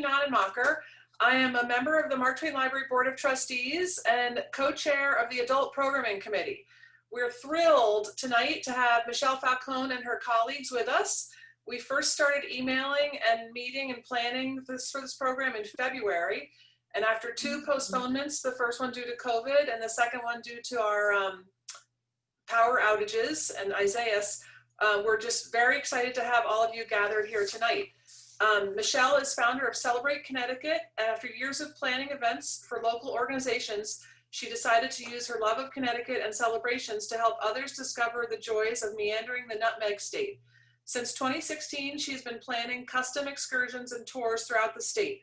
Nonnenmacher. I am a member of the Mark Twain Library Board of Trustees and co-chair of the Adult Programming Committee. We're thrilled tonight to have Michelle Falcone and her colleagues with us. We first started emailing and meeting and planning for this program in February. And after 2 postponements, the first one due to COVID and the second one due to our power outages and Isaias, we're just very excited to have all of you gathered here tonight. Michelle is founder of Celebrate Connecticut, and after years of planning events for local organizations, she decided to use her love of Connecticut and celebrations to help others discover the joys of meandering the Nutmeg State. Since 2016, she's been planning custom excursions and tours throughout the state.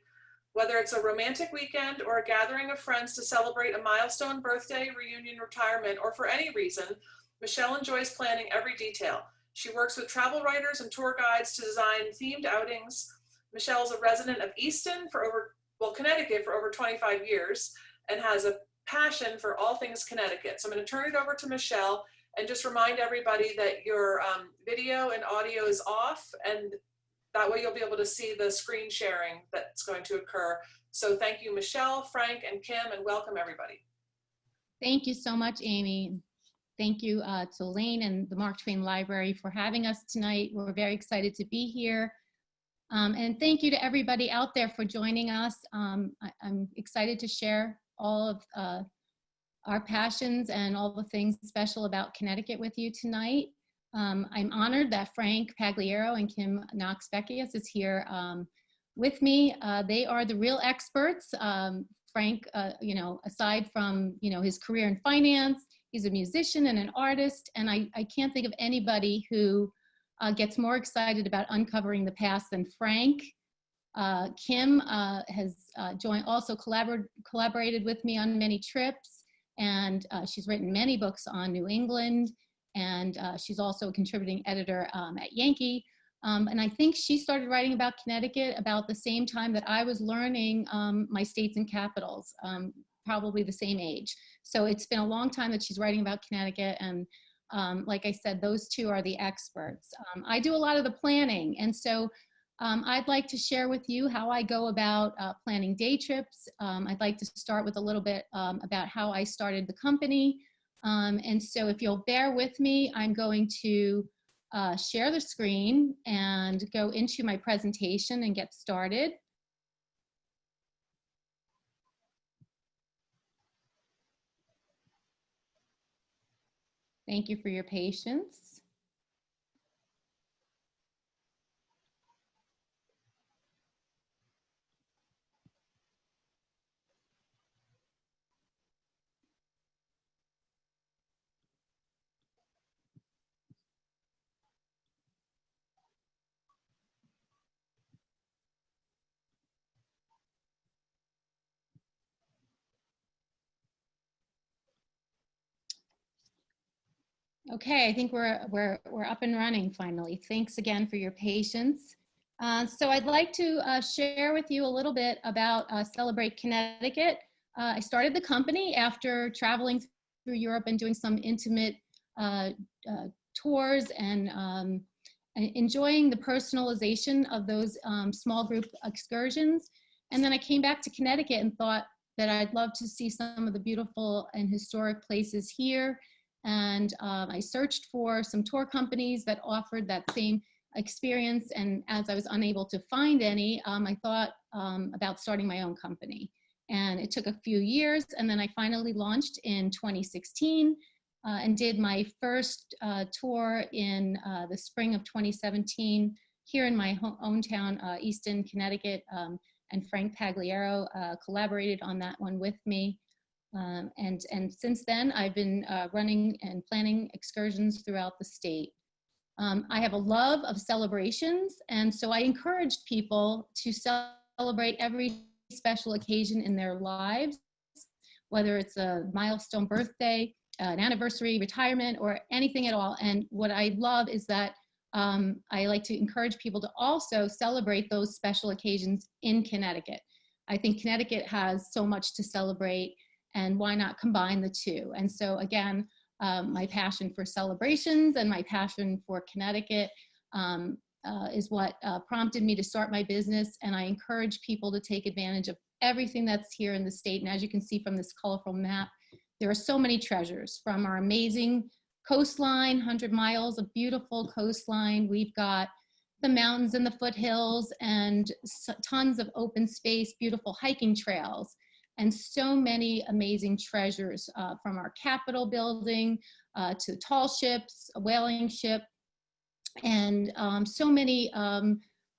Whether it's a romantic weekend or a gathering of friends to celebrate a milestone birthday, reunion, retirement, or for any reason, Michelle enjoys planning every detail. She works with travel writers and tour guides to design themed outings. Michelle's a resident of Easton Connecticut for over 25 years and has a passion for all things Connecticut. So I'm going to turn it over to Michelle and just remind everybody that your video and audio is off, and that way you'll be able to see the screen sharing that's going to occur. So thank you, Michelle, Frank, and Kim, and welcome everybody. Thank you so much, Amy. Thank you to Elaine and the Mark Twain Library for having us tonight. We're very excited to be here. And thank you to everybody out there for joining us. I'm excited to share all of our passions and all the things special about Connecticut with you tonight. I'm honored that Frank Pagliaro and Kim Knox Beckius is here with me. They are the real experts. Frank, aside from, his career in finance, he's a musician and an artist, and I can't think of anybody who gets more excited about uncovering the past than Frank. Kim has also collaborated with me on many trips, and she's written many books on New England, and she's also a contributing editor at Yankee. And I think she started writing about Connecticut about the same time that I was learning my states and capitals, probably the same age. So it's been a long time that she's writing about Connecticut, and like I said, those two are the experts. I do a lot of the planning, and so I'd like to share with you how I go about planning day trips. I'd like to start with a little bit about how I started the company. And so if you'll bear with me, I'm going to share the screen and go into my presentation and get started. Thank you for your patience. Okay, I think we're up and running finally. Thanks again for your patience. So I'd like to share with you a little bit about Celebrate Connecticut. I started the company after traveling through Europe and doing some intimate tours and enjoying the personalization of those small group excursions. And then I came back to Connecticut and thought that I'd love to see some of the beautiful and historic places here. And I searched for some tour companies that offered that same experience. And as I was unable to find any, I thought about starting my own company. And it took a few years, and then I finally launched in 2016 and did my first tour in the spring of 2017 here in my hometown, Easton, Connecticut. And Frank Pagliaro collaborated on that one with me. And since then, I've been running and planning excursions throughout the state. I have a love of celebrations, and so I encouraged people to celebrate every special occasion in their lives, whether it's a milestone birthday, an anniversary, retirement, or anything at all. And what I love is that I like to encourage people to also celebrate those special occasions in Connecticut. I think Connecticut has so much to celebrate, and why not combine the two? And so again, my passion for celebrations and my passion for Connecticut is what prompted me to start my business. And I encourage people to take advantage of everything that's here in the state. And as you can see from this colorful map, there are so many treasures from our amazing coastline, 100 miles of beautiful coastline. We've got the mountains and the foothills and tons of open space, beautiful hiking trails, and so many amazing treasures from our Capitol building to tall ships, a whaling ship, and so many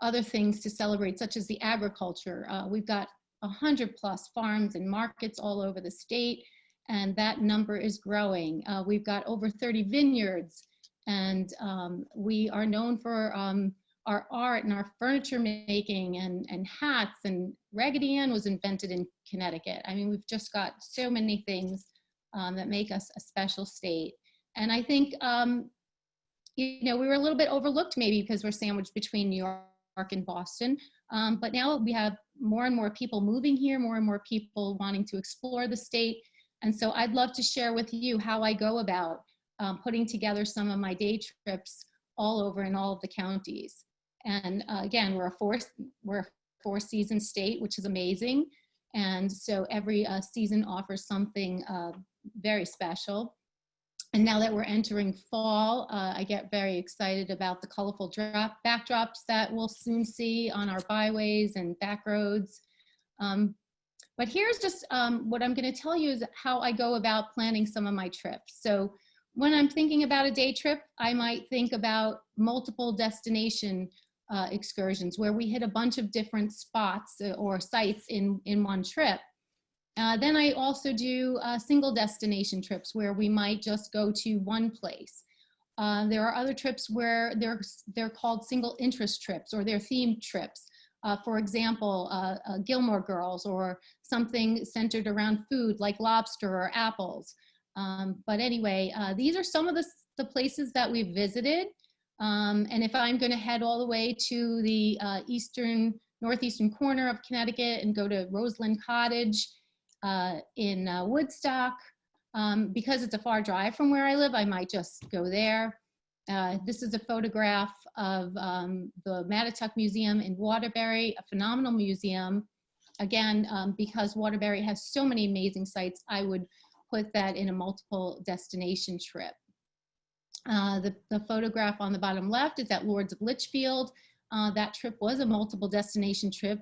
other things to celebrate, such as the agriculture. We've got 100+ farms and markets all over the state, and that number is growing. We've got over 30 vineyards, and we are known for our art and our furniture making and hats, and Raggedy Ann was invented in Connecticut. I mean, we've just got so many things that make us a special state. And I think, you know, we were a little bit overlooked maybe because we're sandwiched between New York and Boston. But now we have more and more people moving here, more and more people wanting to explore the state. And so I'd love to share with you how I go about putting together some of my day trips all over in all of the counties. And again, we're a four-season state, which is amazing. And so every season offers something very special. And now that we're entering fall, I get very excited about the colorful backdrops that we'll soon see on our byways and back roads. But here's just what I'm going to tell you is how I go about planning some of my trips. So when I'm thinking about a day trip, I might think about multiple destination excursions where we hit a bunch of different spots or sites in one trip. Then I also do single destination trips where we might just go to one place. There are other trips where they're called single interest trips, or they're themed trips. For example, Gilmore Girls, or something centered around food like lobster or apples. But anyway, these are some of the places that we've visited. And if I'm going to head all the way to the northeastern corner of Connecticut and go to Roseland Cottage in Woodstock, because it's a far drive from where I live, I might just go there. This is a photograph of the Mattituck Museum in Waterbury, a phenomenal museum. Again, because Waterbury has so many amazing sites, I would put that in a multiple destination trip. The photograph on the bottom left is at Lords of Litchfield. That trip was a multiple destination trip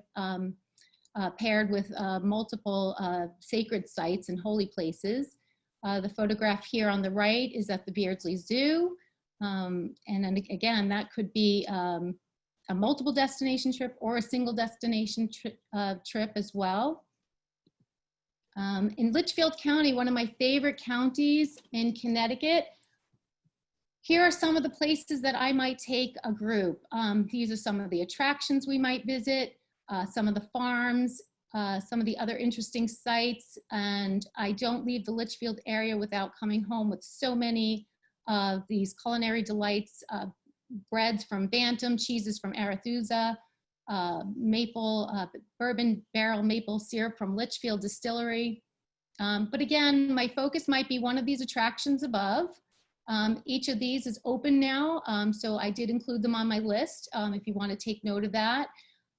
paired with multiple sacred sites and holy places. The photograph here on the right is at the Beardsley Zoo. And then again, that could be a multiple destination trip or a single destination trip as well. In Litchfield County, one of my favorite counties in Connecticut, here are some of the places that I might take a group. These are some of the attractions we might visit, some of the farms, some of the other interesting sites. And I don't leave the Litchfield area without coming home with so many of these culinary delights, breads from Bantam, cheeses from Arethusa, bourbon barrel maple syrup from Litchfield Distillery. But again, my focus might be one of these attractions above. Each of these is open now, so I did include them on my list if you want to take note of that.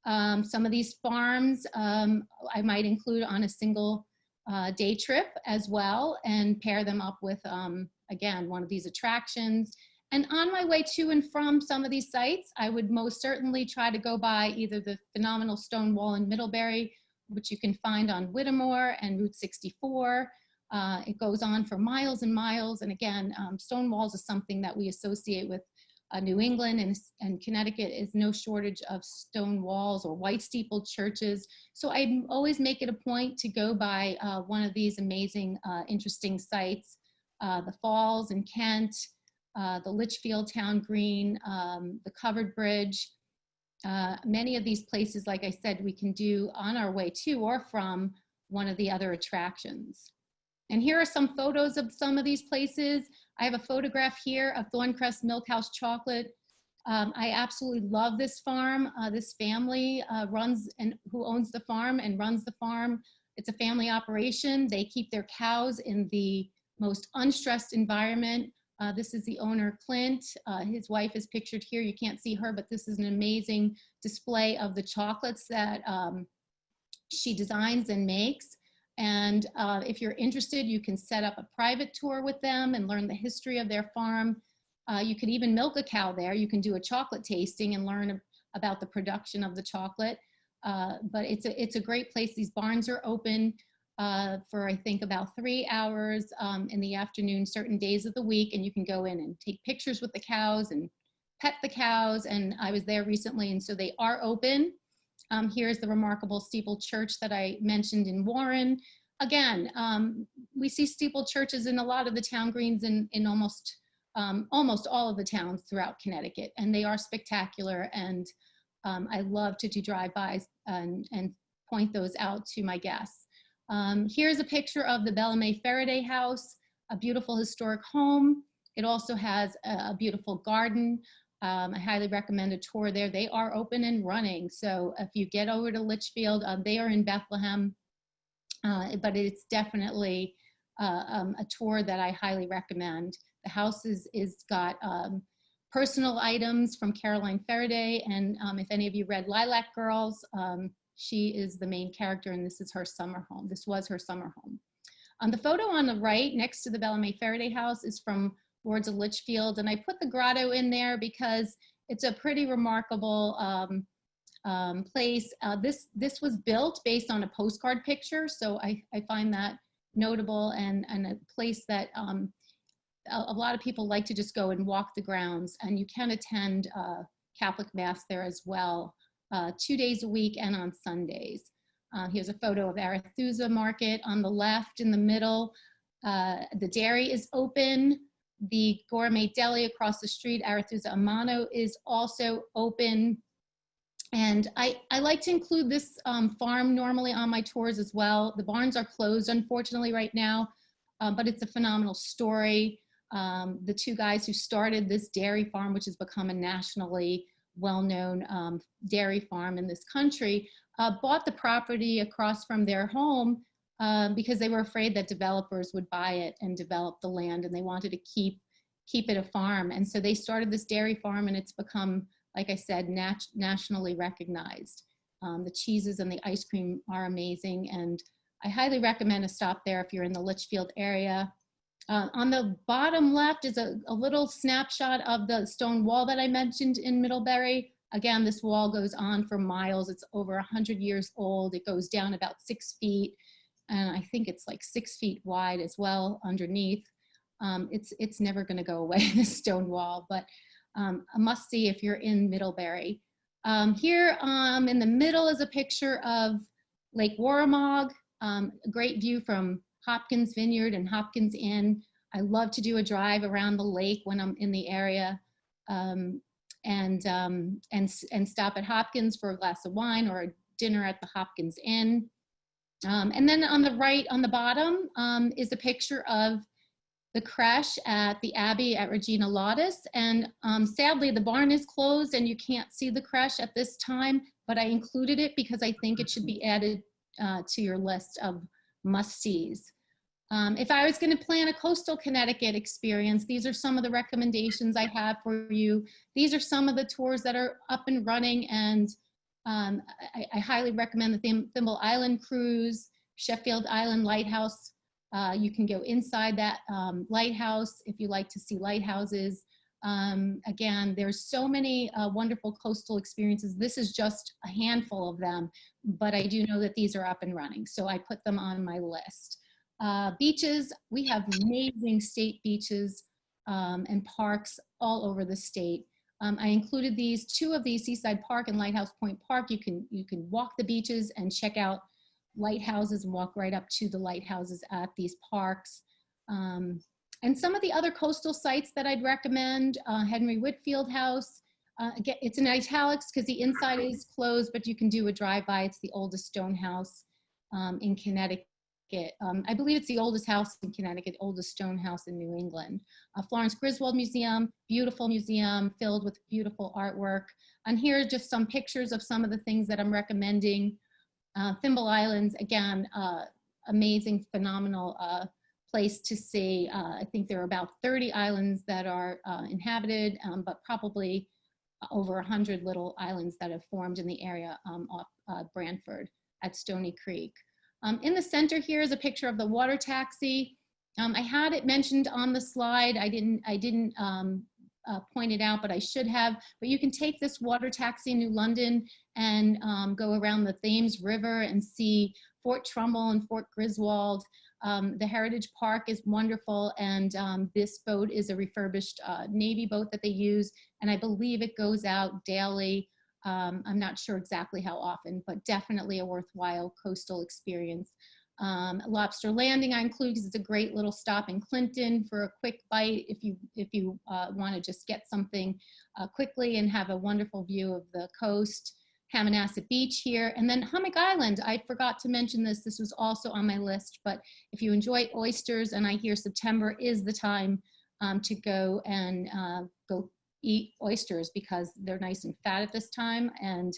Some of these farms I might include on a single day trip as well, and pair them up with, again, one of these attractions. And on my way to and from some of these sites, I would most certainly try to go by either the phenomenal stone wall in Middlebury, which you can find on Whittemore and Route 64. It goes on for miles and miles. And again, stone walls is something that we associate with New England, and Connecticut is no shortage of stone walls or white steepled churches. So I always make it a point to go by one of these amazing, interesting sites. The Falls in Kent, the Litchfield Town Green, the Covered Bridge. Many of these places, like I said, we can do on our way to or from one of the other attractions. And here are some photos of some of these places. I have a photograph here of Thorncrest Milkhouse Chocolate. I absolutely love this farm. This family who owns the farm and runs the farm. It's a family operation. They keep their cows in the most unstressed environment. This is the owner, Clint. His wife is pictured here. You can't see her, but this is an amazing display of the chocolates that she designs and makes. And if you're interested, you can set up a private tour with them and learn the history of their farm. You could even milk a cow there. You can do a chocolate tasting and learn about the production of the chocolate. But it's a great place. These barns are open for, I think, about 3 hours in the afternoon, certain days of the week, and you can go in and take pictures with the cows and pet the cows. And I was there recently, and so they are open. Here's the remarkable steeple church that I mentioned in Warren. Again, we see steeple churches in a lot of the town greens in almost all of the towns throughout Connecticut, and they are spectacular. And I love to do drive-bys and point those out to my guests. Here's a picture of the Bellarmé Faraday House, a beautiful historic home. It also has a beautiful garden. I highly recommend a tour there. They are open and running. So if you get over to Litchfield, they are in Bethlehem, but it's definitely a tour that I highly recommend. The house is got personal items from Caroline Faraday, and if any of you read Lilac Girls, she is the main character, and this is her summer home. This was her summer home. The photo on the right next to the Bellarmé Faraday house is from Lords of Litchfield, and I put the grotto in there because it's a pretty remarkable place. This was built based on a postcard picture, so I find that notable, and a place that a lot of people like to just go and walk the grounds, and you can attend Catholic Mass there as well, 2 days a week and on Sundays. Here's a photo of Arethusa Market on the left. In the middle, the dairy is open. The gourmet deli across the street, Arethusa Amano, is also open. And I like to include this farm normally on my tours as well. The barns are closed, unfortunately, right now, but it's a phenomenal story. The two guys who started this dairy farm, which has become a nationally well-known dairy farm in this country, bought the property across from their home because they were afraid that developers would buy it and develop the land, and they wanted to keep it a farm. And so they started this dairy farm, and it's become, like I said, nationally recognized. The cheeses and the ice cream are amazing, and I highly recommend a stop there if you're in the Litchfield area. On the bottom left is a little snapshot of the stone wall that I mentioned in Middlebury. Again, this wall goes on for miles. It's over 100 years old. It goes down about 6 feet, and I think it's like 6 feet wide as well underneath. It's never going to go away, this stone wall, but a must-see if you're in Middlebury. Here in the middle is a picture of Lake Warramog, a great view from Hopkins Vineyard and Hopkins Inn. I love to do a drive around the lake when I'm in the area, and stop at Hopkins for a glass of wine or a dinner at the Hopkins Inn. And then on the right, on the bottom, is a picture of the creche at the Abbey at Regina Laudis. And sadly, the barn is closed and you can't see the creche at this time, but I included it because I think it should be added to your list of must-sees. If I was going to plan a coastal Connecticut experience, these are some of the recommendations I have for you. These are some of the tours that are up and running, and I highly recommend the Thimble Island cruise, Sheffield Island Lighthouse. You can go inside that lighthouse if you like to see lighthouses. Again, there's so many wonderful coastal experiences. This is just a handful of them, but I do know that these are up and running, so I put them on my list. Beaches, we have amazing state beaches and parks all over the state. I included two of these, Seaside Park and Lighthouse Point Park. You can walk the beaches and check out lighthouses and walk right up to the lighthouses at these parks. And some of the other coastal sites that I'd recommend, Henry Whitfield House. Again, it's in italics because the inside is closed, but you can do a drive-by. It's the oldest stone house in Connecticut. I believe it's the oldest house in Connecticut, oldest stone house in New England. Florence Griswold Museum, beautiful museum filled with beautiful artwork. And here are just some pictures of some of the things that I'm recommending. Thimble Islands, again, amazing, phenomenal place to see. I think there are about 30 islands that are inhabited, but probably over 100 little islands that have formed in the area off Brantford at Stony Creek. In the center here is a picture of the water taxi. I had it mentioned on the slide. I didn't point it out, but I should have. But you can take this water taxi in New London and go around the Thames River and see Fort Trumbull and Fort Griswold. The Heritage Park is wonderful, and this boat is a refurbished Navy boat that they use, and I believe it goes out daily. I'm not sure exactly how often, but definitely a worthwhile coastal experience. Lobster Landing I include because it's a great little stop in Clinton for a quick bite if you want to just get something quickly and have a wonderful view of the coast. Hammonasset Beach here, and then Hummock Island. I forgot to mention this. This was also on my list, but if you enjoy oysters, and I hear September is the time to go and go eat oysters because they're nice and fat at this time. And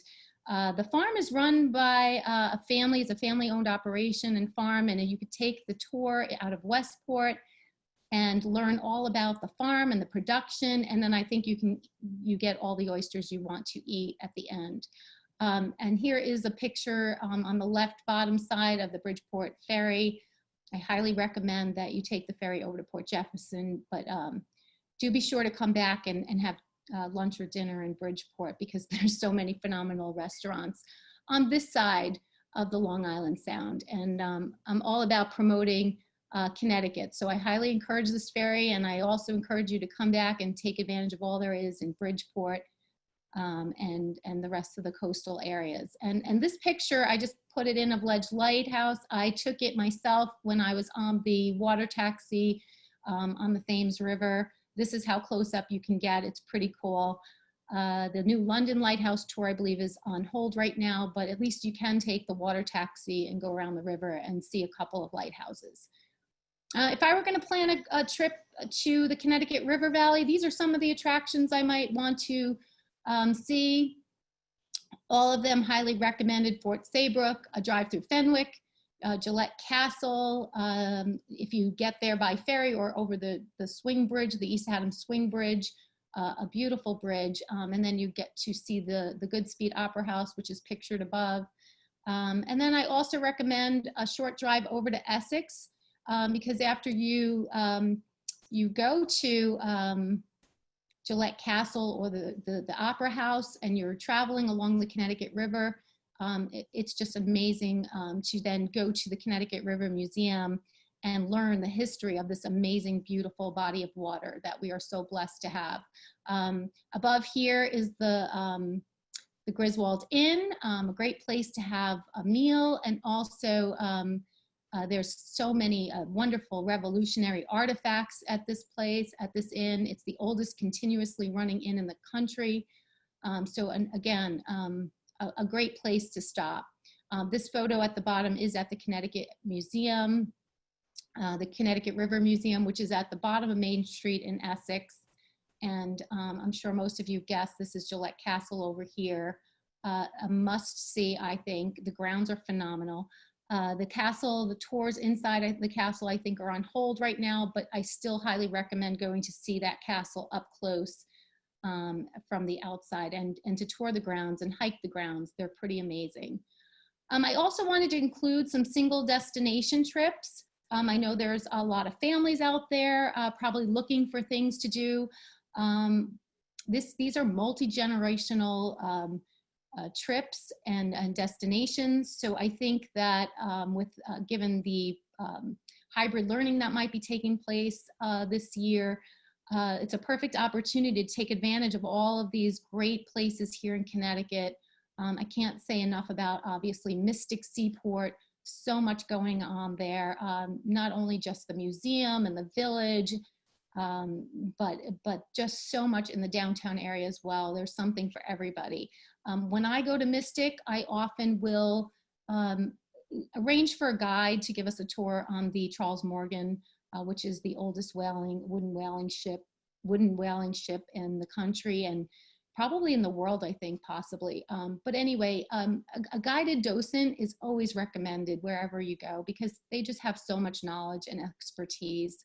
the farm is run by a family. It's a family-owned operation and farm, and you could take the tour out of Westport and learn all about the farm and the production, and then I think you get all the oysters you want to eat at the end. And here is a picture on the left bottom side of the Bridgeport Ferry. I highly recommend that you take the ferry over to Port Jefferson, but do be sure to come back and have lunch or dinner in Bridgeport because there's so many phenomenal restaurants on this side of the Long Island Sound. And I'm all about promoting Connecticut. So I highly encourage this ferry, and I also encourage you to come back and take advantage of all there is in Bridgeport. And the rest of the coastal areas. And this picture, I just put it in of Ledge Lighthouse. I took it myself when I was on the water taxi on the Thames River. This is how close up you can get. It's pretty cool. The new London Lighthouse tour, I believe, is on hold right now, but at least you can take the water taxi and go around the river and see a couple of lighthouses. If I were going to plan a trip to the Connecticut River Valley, these are some of the attractions I might want to see. All of them highly recommended. Fort Saybrook, a drive through Fenwick, Gillette Castle, if you get there by ferry or over the swing bridge, the East Haddam Swing Bridge, a beautiful bridge, and then you get to see the Goodspeed Opera House, which is pictured above. And then I also recommend a short drive over to Essex, because after you go to Gillette Castle or the Opera House and you're traveling along the Connecticut River, it's just amazing to then go to the Connecticut River Museum and learn the history of this amazing, beautiful body of water that we are so blessed to have. Above here is the Griswold Inn, a great place to have a meal, and also there's so many wonderful revolutionary artifacts at this place, at this inn. It's the oldest continuously running inn in the country. Again, a great place to stop. This photo at the bottom is at the Connecticut Museum, the Connecticut River Museum, which is at the bottom of Main Street in Essex. And I'm sure most of you guessed this is Gillette Castle over here. A must see, I think. The grounds are phenomenal. The castle, the tours inside the castle, I think are on hold right now, but I still highly recommend going to see that castle up close from the outside and to tour the grounds and hike the grounds. They're pretty amazing. I also wanted to include some single destination trips. I know there's a lot of families out there probably looking for things to do. These are multi-generational trips and destinations. So I think that given the hybrid learning that might be taking place this year, it's a perfect opportunity to take advantage of all of these great places here in Connecticut. I can't say enough about, obviously, Mystic Seaport, so much going on there, not only just the museum and the village, but just so much in the downtown area as well. There's something for everybody. When I go to Mystic, I often will arrange for a guide to give us a tour on the Charles Morgan, which is the oldest wooden whaling ship in the country. And probably in the world, I think, possibly. But anyway, a guided docent is always recommended wherever you go because they just have so much knowledge and expertise.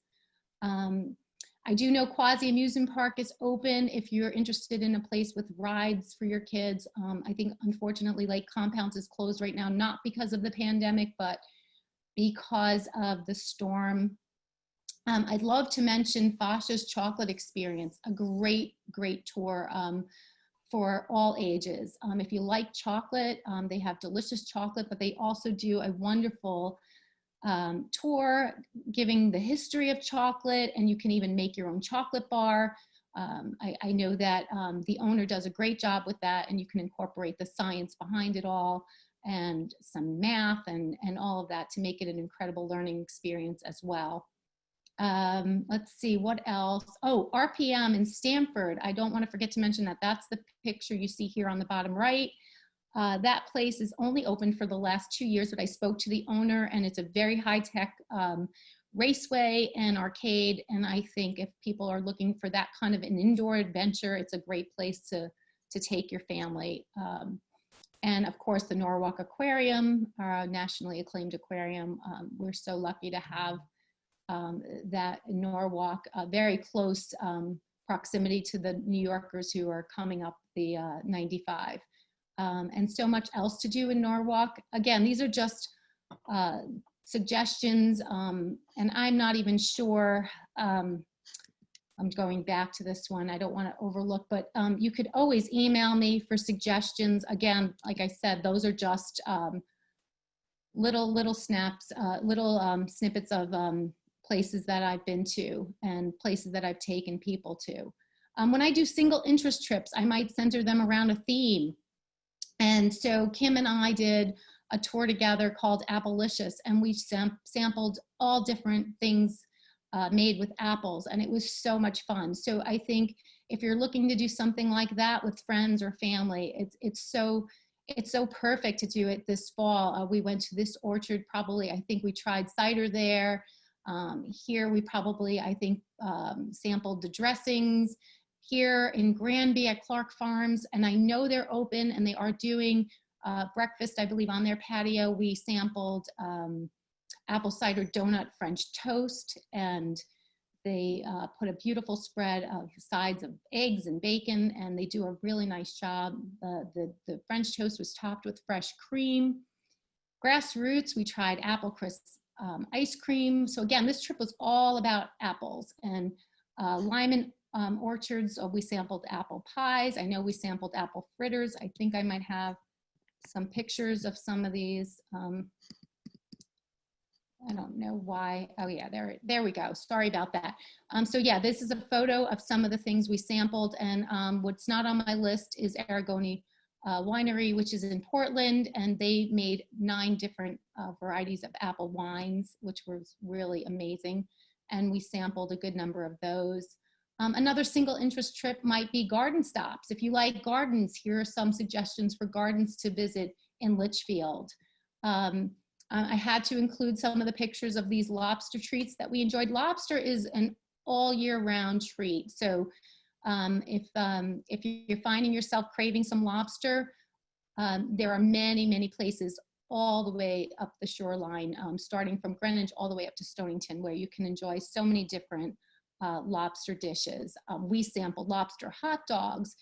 I do know Quasi Amusement Park is open if you're interested in a place with rides for your kids. I think, unfortunately, Lake Compounds is closed right now, not because of the pandemic, but because of the storm. I'd love to mention Fasha's Chocolate Experience, a great, great tour for all ages. If you like chocolate, they have delicious chocolate, but they also do a wonderful tour giving the history of chocolate, and you can even make your own chocolate bar. I know that the owner does a great job with that, and you can incorporate the science behind it all and some math and all of that to make it an incredible learning experience as well. Let's see, what else? Oh, RPM in Stamford. I don't want to forget to mention that. That's the picture you see here on the bottom right. That place is only open for the last 2 years, but I spoke to the owner, and it's a very high-tech raceway and arcade. And I think if people are looking for that kind of an indoor adventure, it's a great place to take your family. And of course, the Norwalk Aquarium, our nationally acclaimed aquarium. We're so lucky to have that in Norwalk, very close proximity to the New Yorkers who are coming up the 95. And so much else to do in Norwalk. Again, these are just suggestions, and I'm not even sure, I'm going back to this one, I don't want to overlook, but you could always email me for suggestions. Again, like I said, those are just little snaps, snippets of places that I've been to and places that I've taken people to. When I do single interest trips, I might center them around a theme. And so Kim and I did a tour together called Applelicious, and we sampled all different things made with apples, and it was so much fun. So I think if you're looking to do something like that with friends or family, it's so perfect to do it this fall. We went to this orchard, probably, I think we tried cider there. Here we probably, I think, sampled the dressings. Here in Granby at Clark Farms, and I know they're open and they are doing breakfast, I believe, on their patio. We sampled apple cider donut French toast, and they put a beautiful spread of sides of eggs and bacon, and they do a really nice job. The French toast was topped with fresh cream. Grassroots, we tried apple crisp ice cream. So again, this trip was all about apples. And Lyman orchards, we sampled apple pies. I know we sampled apple fritters. I think I might have some pictures of some of these. I don't know why. Oh yeah, there we go. Sorry about that. So yeah, this is a photo of some of the things we sampled, and what's not on my list is Aragoni Winery, which is in Portland, and they made 9 different varieties of apple wines, which was really amazing. And we sampled a good number of those. Another single interest trip might be garden stops. If you like gardens, here are some suggestions for gardens to visit in Litchfield. I had to include some of the pictures of these lobster treats that we enjoyed. Lobster is an all year round treat. So if you're finding yourself craving some lobster, there are many places all the way up the shoreline, starting from Greenwich all the way up to Stonington, where you can enjoy so many different lobster dishes. We sampled lobster hot dogs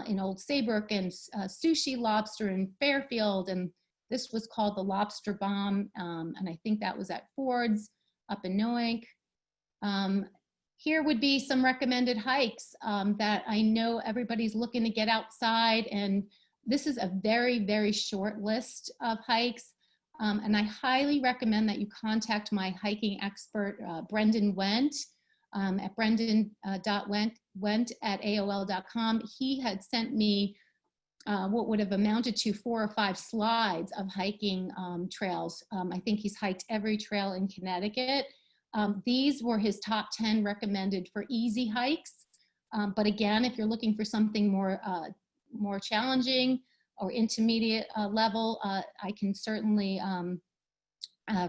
in Old Saybrook, and sushi lobster in Fairfield, and this was called the Lobster Bomb, and I think that was at Ford's up in Noank. Here would be some recommended hikes that I know everybody's looking to get outside, and this is a very short list of hikes, and I highly recommend that you contact my hiking expert, Brendan Wendt, at brendan.wendt@aol.com. He had sent me what would have amounted to 4 or 5 slides of hiking trails. I think he's hiked every trail in Connecticut. These were his top 10 recommended for easy hikes. But again, if you're looking for something more challenging or intermediate level, I can certainly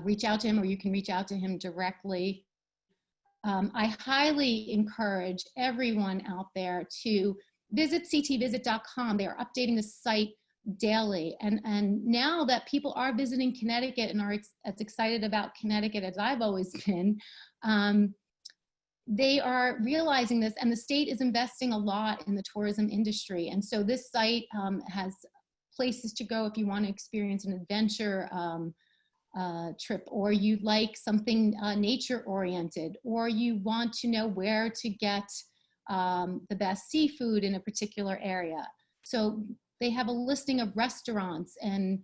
reach out to him, or you can reach out to him directly. I highly encourage everyone out there to visit ctvisit.com. They are updating the site daily. And now that people are visiting Connecticut and are as excited about Connecticut as I've always been, they are realizing this, and the state is investing a lot in the tourism industry. And so this site has places to go if you want to experience an adventure trip, or you like something nature oriented, or you want to know where to get the best seafood in a particular area. So they have a listing of restaurants and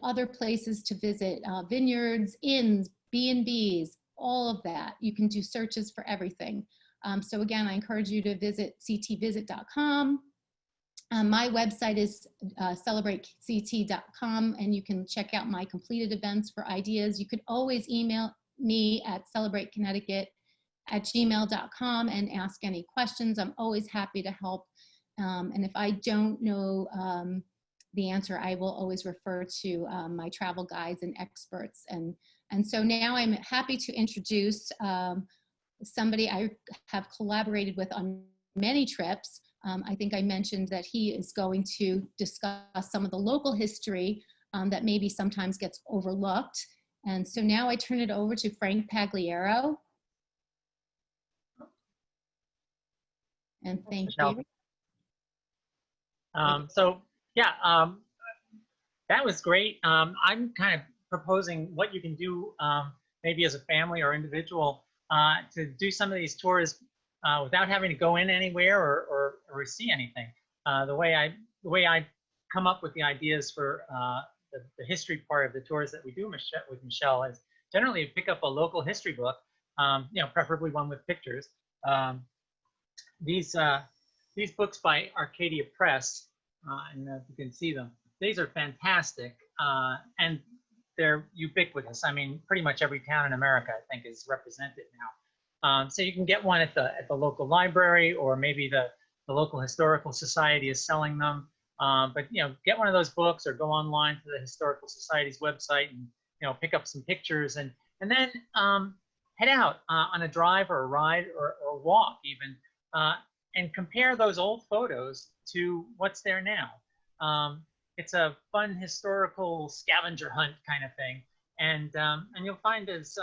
other places to visit, vineyards, inns, B&Bs, all of that. You can do searches for everything. So again, I encourage you to visit ctvisit.com. My website is celebratect.com, and you can check out my completed events for ideas. You could always email me at celebrateconnecticut@gmail.com and ask any questions. I'm always happy to help. And if I don't know the answer, I will always refer to my travel guides and experts. And so now I'm happy to introduce somebody I have collaborated with on many trips. I think I mentioned that he is going to discuss some of the local history that maybe sometimes gets overlooked. And so now I turn it over to Frank Pagliaro. And thank you. So yeah, that was great. I'm kind of proposing what you can do maybe as a family or individual to do some of these tours without having to go in anywhere or see anything. The way I come up with the ideas for the history part of the tours that we do with Michelle is generally pick up a local history book, preferably one with pictures. These books by Arcadia Press, and you can see them. These are fantastic, and they're ubiquitous. I mean, pretty much every town in America, I think, is represented now. So you can get one at the local library, or maybe the local historical society is selling them. But get one of those books, or go online to the historical society's website and pick up some pictures, and then head out on a drive or a ride or walk even, and compare those old photos to what's there now. It's a fun historical scavenger hunt kind of thing, and you'll find, as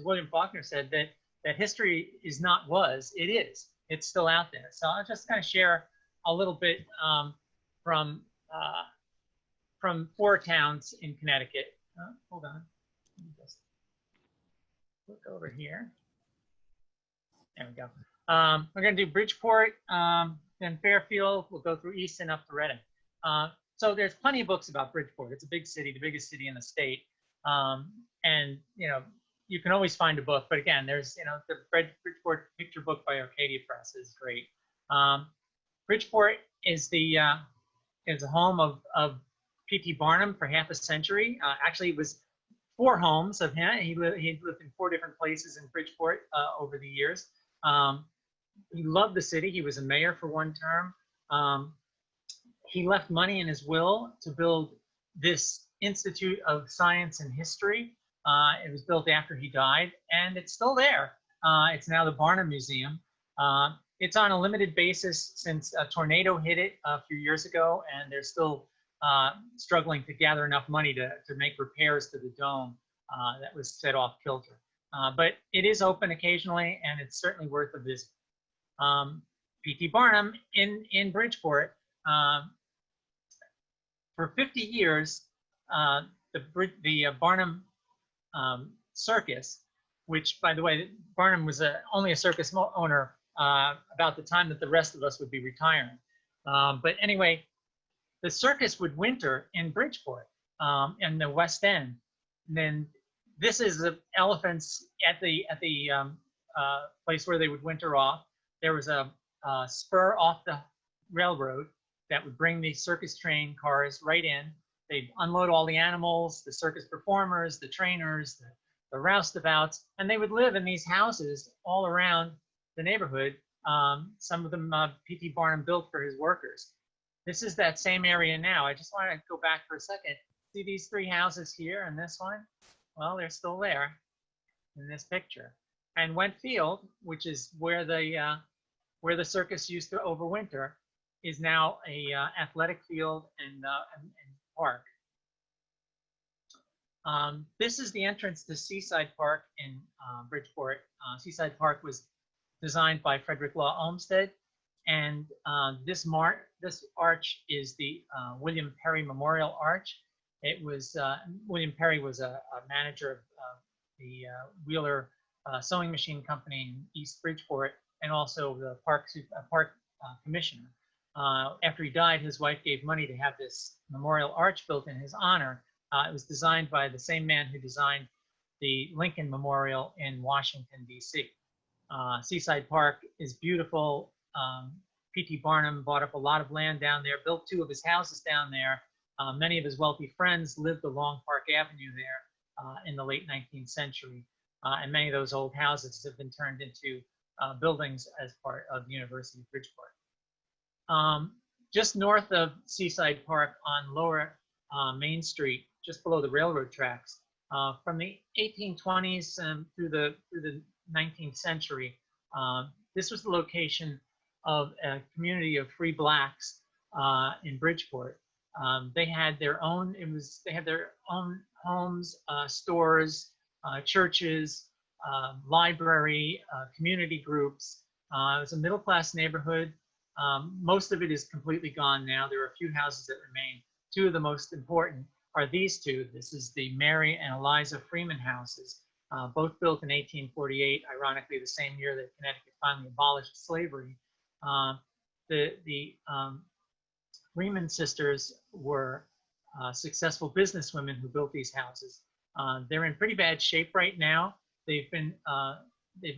William Faulkner said, that history is not was, it is. It's still out there. So I'll just kind of share a little bit from 4 towns in Connecticut. Hold on, let me just look over here. There we go. We're going to do Bridgeport, then Fairfield. We'll go through Easton up to Reading. So there's plenty of books about Bridgeport. It's a big city, the biggest city in the state. And you can always find a book, but again, there's the Bridgeport picture book by Arcadia Press is great. Bridgeport is the home of P.T. Barnum for half a century. Actually, it was 4 homes of him. He lived in 4 different places in Bridgeport over the years. He loved the city. He was a mayor for 1 term. He left money in his will to build this Institute of Science and History. It was built after he died, and it's still there. It's now the Barnum Museum. It's on a limited basis since a tornado hit it a few years ago, and they're still struggling to gather enough money to make repairs to the dome that was set off kilter. But it is open occasionally, and it's certainly worth a visit. P.T. Barnum in Bridgeport, for 50 years, the Barnum Circus, which, by the way, Barnum was only a circus owner about the time that the rest of us would be retiring. But anyway, the circus would winter in Bridgeport, in the West End. And then this is the elephants at the place where they would winter off. There was a spur off the railroad that would bring the circus train cars right in. They'd unload all the animals, the circus performers, the trainers, the roustabouts, and they would live in these houses all around the neighborhood. Some of them P.T. Barnum built for his workers. This is that same area now. I just want to go back for a second. See these 3 houses here and this one? Well, they're still there in this picture. And Went Field, which is where the circus used to overwinter, is now a athletic field and park. This is the entrance to Seaside Park in Bridgeport. Seaside Park was designed by Frederick Law Olmsted, and this arch is the William Perry Memorial Arch. It was William Perry was a manager of the Wheeler Sewing Machine Company in East Bridgeport, and also the park commissioner. After he died, his wife gave money to have this memorial arch built in his honor. It was designed by the same man who designed the Lincoln Memorial in Washington, D.C. Seaside Park is beautiful. P.T. Barnum bought up a lot of land down there, built 2 of his houses down there. Many of his wealthy friends lived along Park Avenue there in the late 19th century. And many of those old houses have been turned into buildings as part of the University of Bridgeport. Just north of Seaside Park on Lower Main Street, just below the railroad tracks, from the 1820s and through the 19th century, this was the location of a community of free blacks in Bridgeport. They had their own homes, stores, churches, library, community groups. It was a middle-class neighborhood. Most of it is completely gone now. There are a few houses that remain. 2 of the most important are these 2. This is the Mary and Eliza Freeman houses, both built in 1848, ironically the same year that Connecticut finally abolished slavery. The Freeman sisters were successful businesswomen who built these houses. They're in pretty bad shape right now. They've been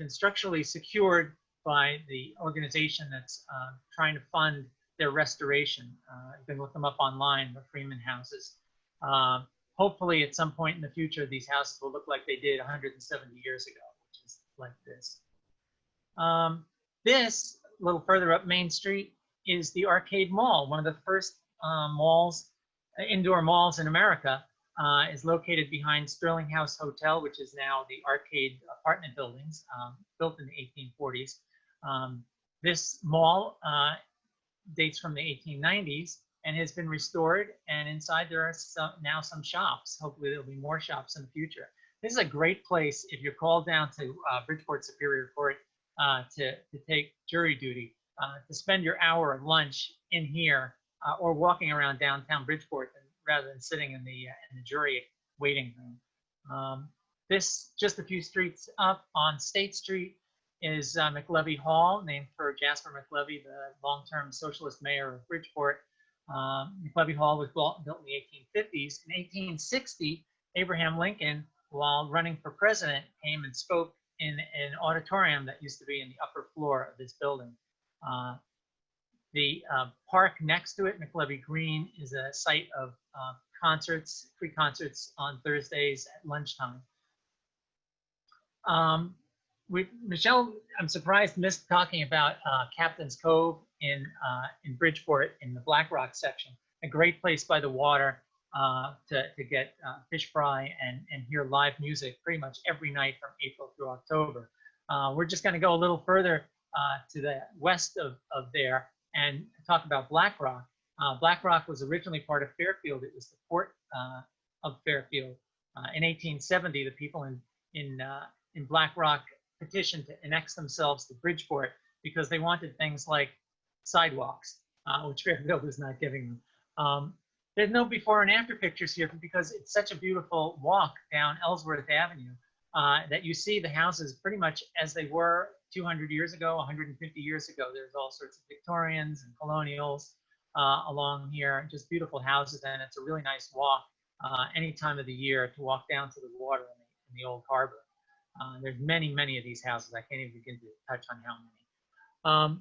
structurally secured by the organization that's trying to fund their restoration. You can look them up online, the Freeman houses. Hopefully at some point in the future, these houses will look like they did 170 years ago, which is like this. This, a little further up Main Street, is the Arcade Mall, one of the first indoor malls in America. Is located behind Sterling House Hotel, which is now the Arcade apartment buildings, built in the 1840s. This mall dates from the 1890s and has been restored, and inside there are now some shops. Hopefully there'll be more shops in the future. This is a great place if you're called down to Bridgeport Superior Court to take jury duty, to spend your hour of lunch in here or walking around downtown Bridgeport rather than sitting in the jury waiting room. This, just a few streets up on State Street, is McLevy Hall, named for Jasper McLevy, the long-term socialist mayor of Bridgeport. McLevy Hall was built in the 1850s. In 1860, Abraham Lincoln, while running for president, came and spoke in an auditorium that used to be in the upper floor of this building. The park next to it, McLevy Green, is a site of concerts, free concerts on Thursdays at lunchtime. Michelle, I'm surprised, missed talking about Captain's Cove in Bridgeport in the Black Rock section. A great place by the water to get fish fry and hear live music pretty much every night from April through October. We're just going to go a little further to the west of there and talk about Black Rock. Black Rock was originally part of Fairfield. It was the port of Fairfield. In 1870, the people in Black Rock petitioned to annex themselves to Bridgeport because they wanted things like sidewalks, which Fairfield is not giving them. There's no before and after pictures here because it's such a beautiful walk down Ellsworth Avenue that you see the houses pretty much as they were 200 years ago, 150 years ago. There's all sorts of Victorians and colonials along here, just beautiful houses, and it's a really nice walk any time of the year to walk down to the water in the old harbor. There's many, many of these houses. I can't even begin to touch on how many.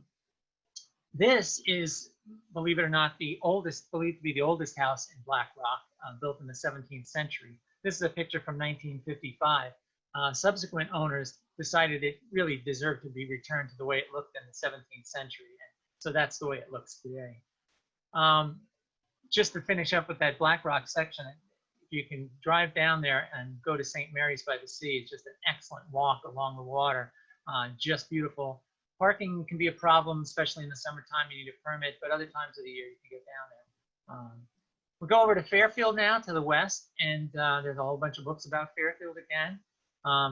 This is, believe it or not, believed to be the oldest house in Black Rock, built in the 17th century. This is a picture from 1955. Subsequent owners decided it really deserved to be returned to the way it looked in the 17th century. And so that's the way it looks today. Just to finish up with that Black Rock section, if you can drive down there and go to St. Mary's by the Sea, it's just an excellent walk along the water, just beautiful. Parking can be a problem, especially in the summertime. You need a permit, but other times of the year you can get down there. We'll go over to Fairfield now, to the west, and there's a whole bunch of books about Fairfield again.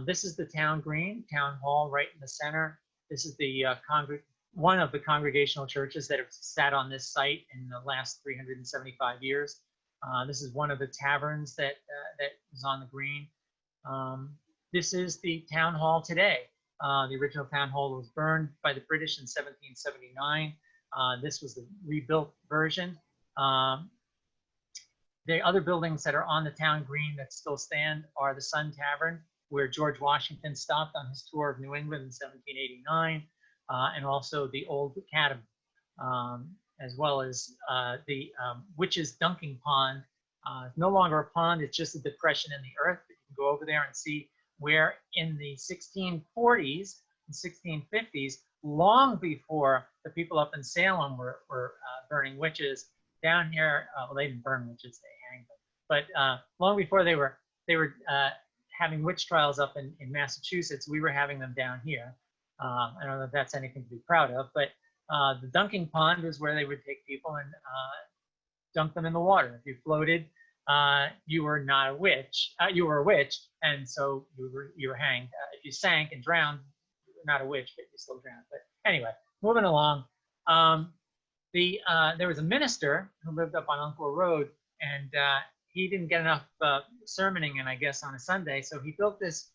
This is the town green, town hall right in the center. This is the one of the congregational churches that have sat on this site in the last 375 years. This is one of the taverns that is on the green. This is the town hall today. The original town hall was burned by the British in 1779. This was the rebuilt version. The other buildings that are on the town green that still stand are the Sun Tavern, where George Washington stopped on his tour of New England in 1789, and also the Old Academy, as well as the Witch's Dunking Pond. No longer a pond, it's just a depression in the earth. You can go over there and see where in the 1640s and 1650s, long before the people up in Salem were burning witches, down here, well, they didn't burn witches, they hanged them, but long before they were having witch trials up in Massachusetts, we were having them down here. I don't know if that's anything to be proud of, but the dunking pond is where they would take people and dunk them in the water. If you floated, you were not a witch. You were a witch, and so you were hanged. If you sank and drowned, you were not a witch, but you still drowned. But anyway, moving along. There was a minister who lived up on Uncle Road, and he didn't get enough sermoning, and I guess on a Sunday, so he built this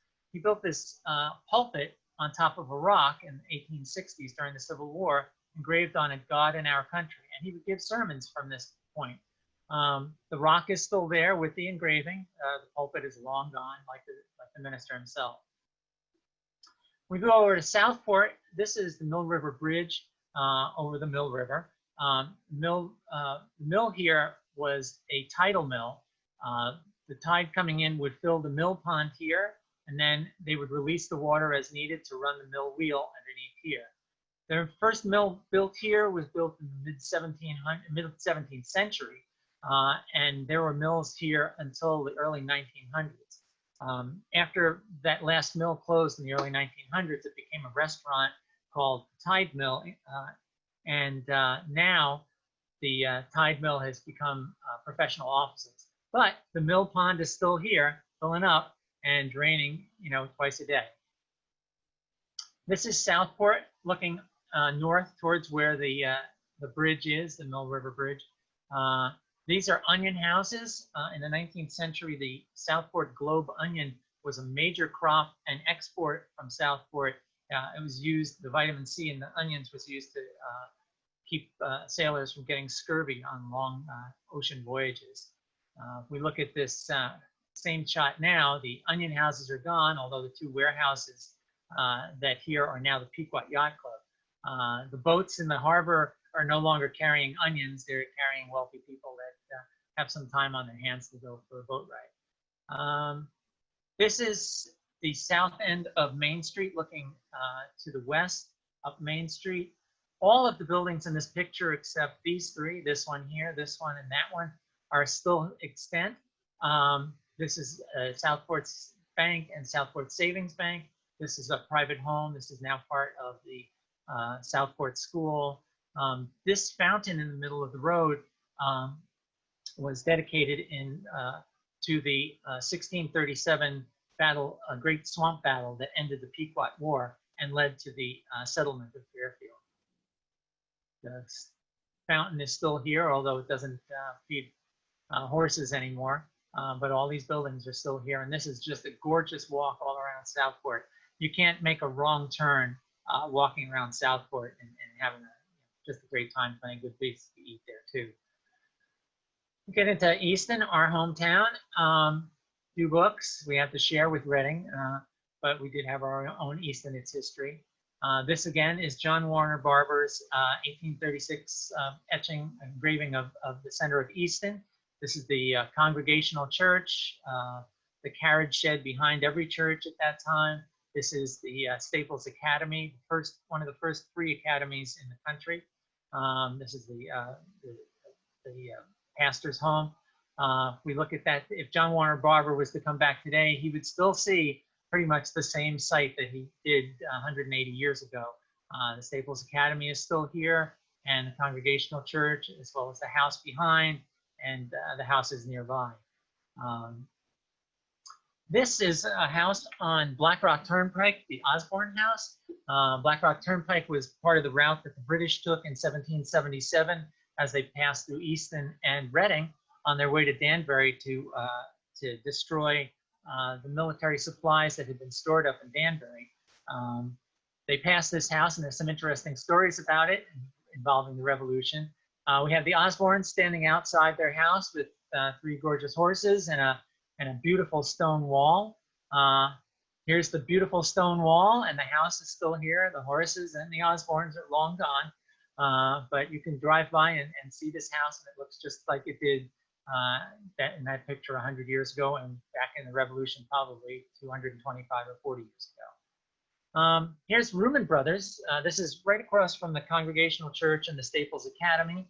pulpit on top of a rock in the 1860s during the Civil War, engraved on it "God and Our Country," and he would give sermons from this point. The rock is still there with the engraving. The pulpit is long gone, like the minister himself. We go over to Southport. This is the Mill River Bridge over the Mill River. The mill here was a tidal mill. The tide coming in would fill the mill pond here, and then they would release the water as needed to run the mill wheel underneath here. The first mill built here was built in the mid-17th century, and there were mills here until the early 1900s. After that last mill closed in the early 1900s, it became a restaurant called Tide Mill, and now the Tide Mill has become professional offices. But the mill pond is still here, filling up and draining, twice a day. This is Southport, looking north towards where the bridge is, the Mill River Bridge. These are onion houses. In the 19th century, the Southport Globe onion was a major crop and export from Southport. It was used, the vitamin C in the onions was used to keep sailors from getting scurvy on long ocean voyages. If we look at this same shot now, the onion houses are gone, although the two warehouses that here are now the Pequot Yacht Club. The boats in the harbor are no longer carrying onions, they're carrying wealthy people that have some time on their hands to go for a boat ride. This is the south end of Main Street, looking to the west up Main Street. All of the buildings in this picture, except these three, this one here, this one, and that one, are still extant. This is Southport's Bank and Southport Savings Bank. This is a private home. This is now part of the Southport School. This fountain in the middle of the road was dedicated to the 1637 battle, a great swamp battle that ended the Pequot War and led to the settlement of Fairfield. The fountain is still here, although it doesn't feed horses anymore, but all these buildings are still here, and this is just a gorgeous walk all around Southport. You can't make a wrong turn walking around Southport and having just a great time, playing good places to eat there too. We get into Easton, our hometown. Few books we have to share with Reading, but we did have our own Easton, its history. This again is John Warner Barber's 1836 etching, engraving of the center of Easton. This is the Congregational Church, the carriage shed behind every church at that time. This is the Staples Academy, one of the first 3 academies in the country. This is the pastor's home. We look at that. If John Warner Barber was to come back today, he would still see pretty much the same site that he did 180 years ago. The Staples Academy is still here, and the Congregational Church, as well as the house behind, and the houses nearby. This is a house on Black Rock Turnpike, the Osborne House. Black Rock Turnpike was part of the route that the British took in 1777 as they passed through Easton and Reading on their way to Danbury to destroy the military supplies that had been stored up in Danbury. They passed this house, and there's some interesting stories about it involving the Revolution. We have the Osbornes standing outside their house with 3 gorgeous horses and a beautiful stone wall. Here's the beautiful stone wall, and the house is still here. The horses and the Osbornes are long gone, but you can drive by and see this house, and it looks just like it did in that picture 100 years ago, and back in the Revolution probably 225 or 40 years ago. Here's Ruman Brothers. This is right across from the Congregational Church and the Staples Academy.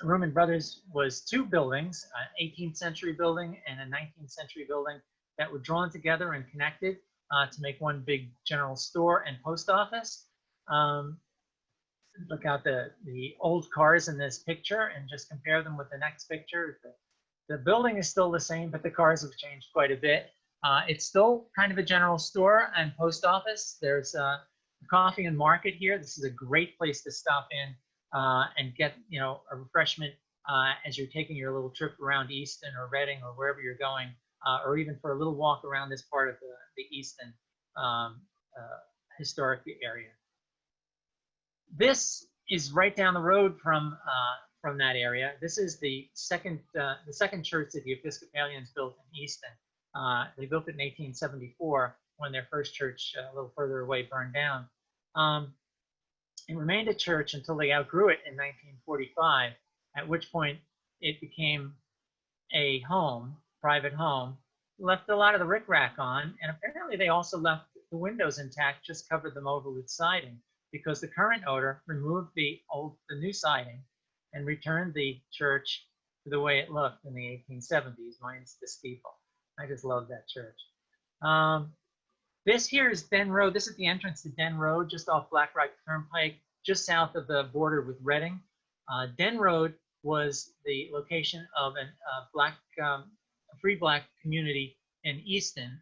Ruman Brothers was 2 buildings, an 18th century building and a 19th century building that were drawn together and connected to make one big general store and post office. Look out the old cars in this picture and just compare them with the next picture. The building is still the same, but the cars have changed quite a bit. It's still kind of a general store and post office. There's a coffee and market here. This is a great place to stop in and get, a refreshment as you're taking your little trip around Easton or Reading or wherever you're going, or even for a little walk around this part of the Easton historic area. This is right down the road from that area. This is the second church that the Episcopalians built in Easton. They built it in 1874 when their first church a little further away burned down. It remained a church until they outgrew it in 1945, at which point it became a home, private home, left a lot of the rickrack on, and apparently they also left the windows intact, just covered them over with siding, because the current owner removed the new siding and returned the church to the way it looked in the 1870s, minus the steeple. I just love that church. This here is Den Road. This is the entrance to Den Road, just off Black Rock Turnpike, just south of the border with Reading. Den Road was the location of a free black community in Easton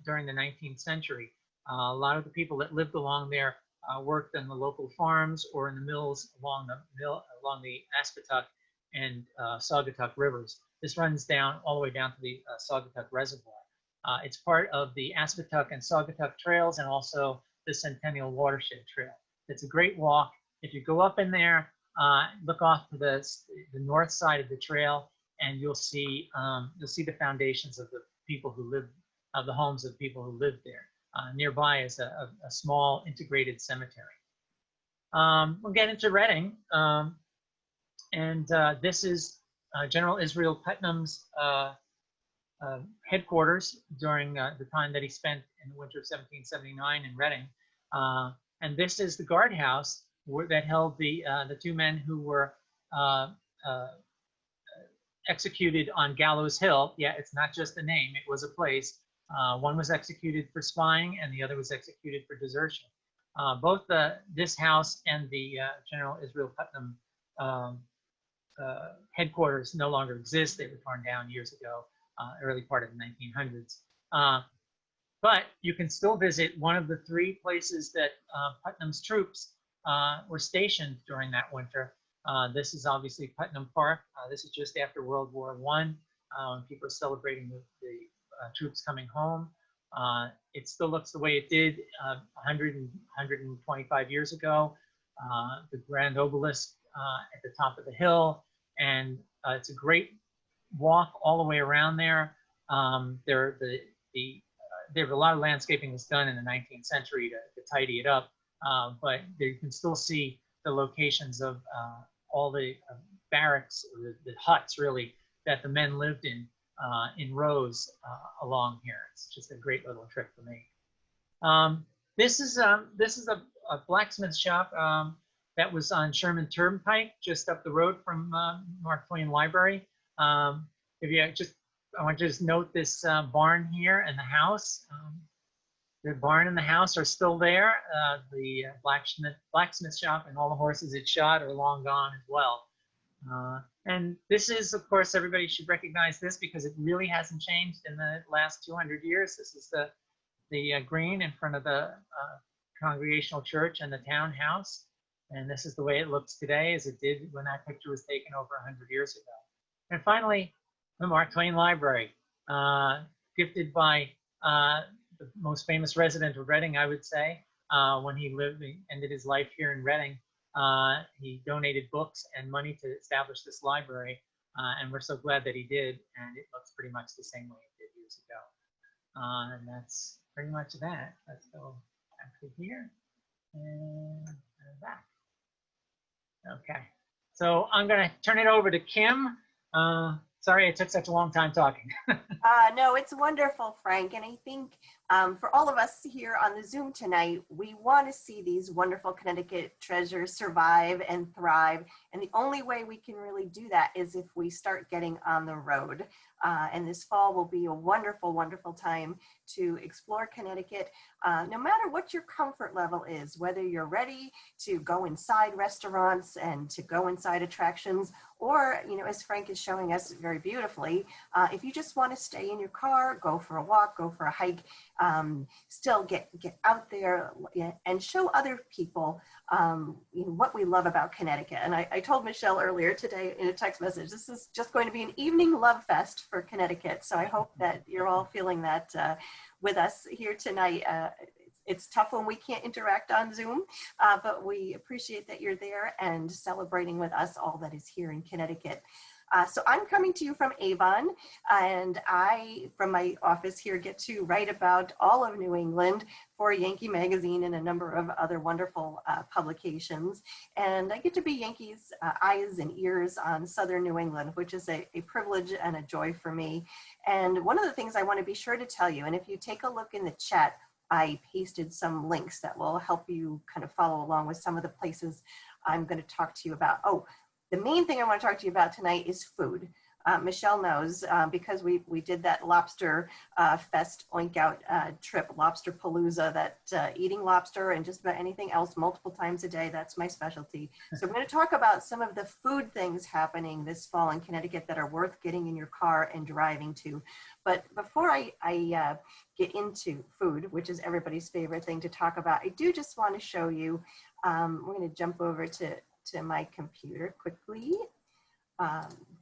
during the 19th century. A lot of the people that lived along there worked in the local farms or in the mills along the Aspetuck and Saugatuck rivers. This runs down all the way down to the Saugatuck Reservoir. It's part of the Aspetuck and Saugatuck trails and also the Centennial Watershed Trail. It's a great walk. If you go up in there, look off to the north side of the trail, and you'll see the foundations of the people who lived, of the homes of people who lived there. Nearby is a small integrated cemetery. We'll get into Reading, and this is General Israel Putnam's headquarters during the time that he spent in the winter of 1779 in Reading. And this is the guardhouse that held the 2 men who were executed on Gallows Hill. Yeah, it's not just a name, it was a place. One was executed for spying and the other was executed for desertion. Both this house and the General Israel Putnam headquarters no longer exist. They were torn down years ago, early part of the 1900s. But you can still visit one of the 3 places that Putnam's troops were stationed during that winter. This is obviously Putnam Park. This is just after World War I, when people are celebrating the troops coming home. It still looks the way it did 125 years ago. The Grand Obelisk at the top of the hill, and it's a great walk all the way around there. There was a lot of landscaping was done in the 19th century to tidy it up, but you can still see the locations of all the barracks, or the huts really, that the men lived in rows along here. It's just a great little trip for me. This is a blacksmith shop that was on Sherman Turnpike, just up the road from Mark Twain Library. If you I want to just note this barn here and the house. The barn and the house are still there. The blacksmith shop and all the horses it shot are long gone as well. And this is, of course, everybody should recognize this because it really hasn't changed in the last 200 years. This is the green in front of the Congregational Church and the townhouse. And this is the way it looks today as it did when that picture was taken over 100 years ago. And finally, the Mark Twain Library, gifted by the most famous resident of Reading, I would say, when he ended his life here in Reading. He donated books and money to establish this library, and we're so glad that he did, and it looks pretty much the same way it did years ago. And that's pretty much that. Let's go back to here and back. Okay, so I'm gonna turn it over to Kim. Sorry it took such a long time talking. No, it's wonderful, Frank. And I think for all of us here on the Zoom tonight, we want to see these wonderful Connecticut treasures survive and thrive. And the only way we can really do that is if we start getting on the road. And this fall will be a wonderful, wonderful time to explore Connecticut, no matter what your comfort level is, whether you're ready to go inside restaurants and to go inside attractions, or, you know, as Frank is showing us very beautifully, if you just want to stay in your car, go for a walk, go for a hike, still get out there and show other people you know, what we love about Connecticut. And I told Michelle earlier today in a text message, this is just going to be an evening love fest for Connecticut. So I hope that you're all feeling that with us here tonight. It's tough when we can't interact on Zoom, but we appreciate that you're there and celebrating with us all that is here in Connecticut. So I'm coming to you from Avon, and I, from my office here, get to write about all of New England for Yankee Magazine and a number of other wonderful publications. And I get to be Yankees' eyes and ears on Southern New England, which is a privilege and a joy for me. And one of the things I want to be sure to tell you, and if you take a look in the chat, I pasted some links that will help you kind of follow along with some of the places I'm going to talk to you about. Oh, the main thing I want to talk to you about tonight is food. Michelle knows because we did that lobster fest oink out trip, Lobster Palooza, that eating lobster and just about anything else multiple times a day, that's my specialty. So we're going to talk about some of the food things happening this fall in Connecticut that are worth getting in your car and driving to. But before I get into food, which is everybody's favorite thing to talk about, I do just want to show you, we're going to jump over to my computer quickly.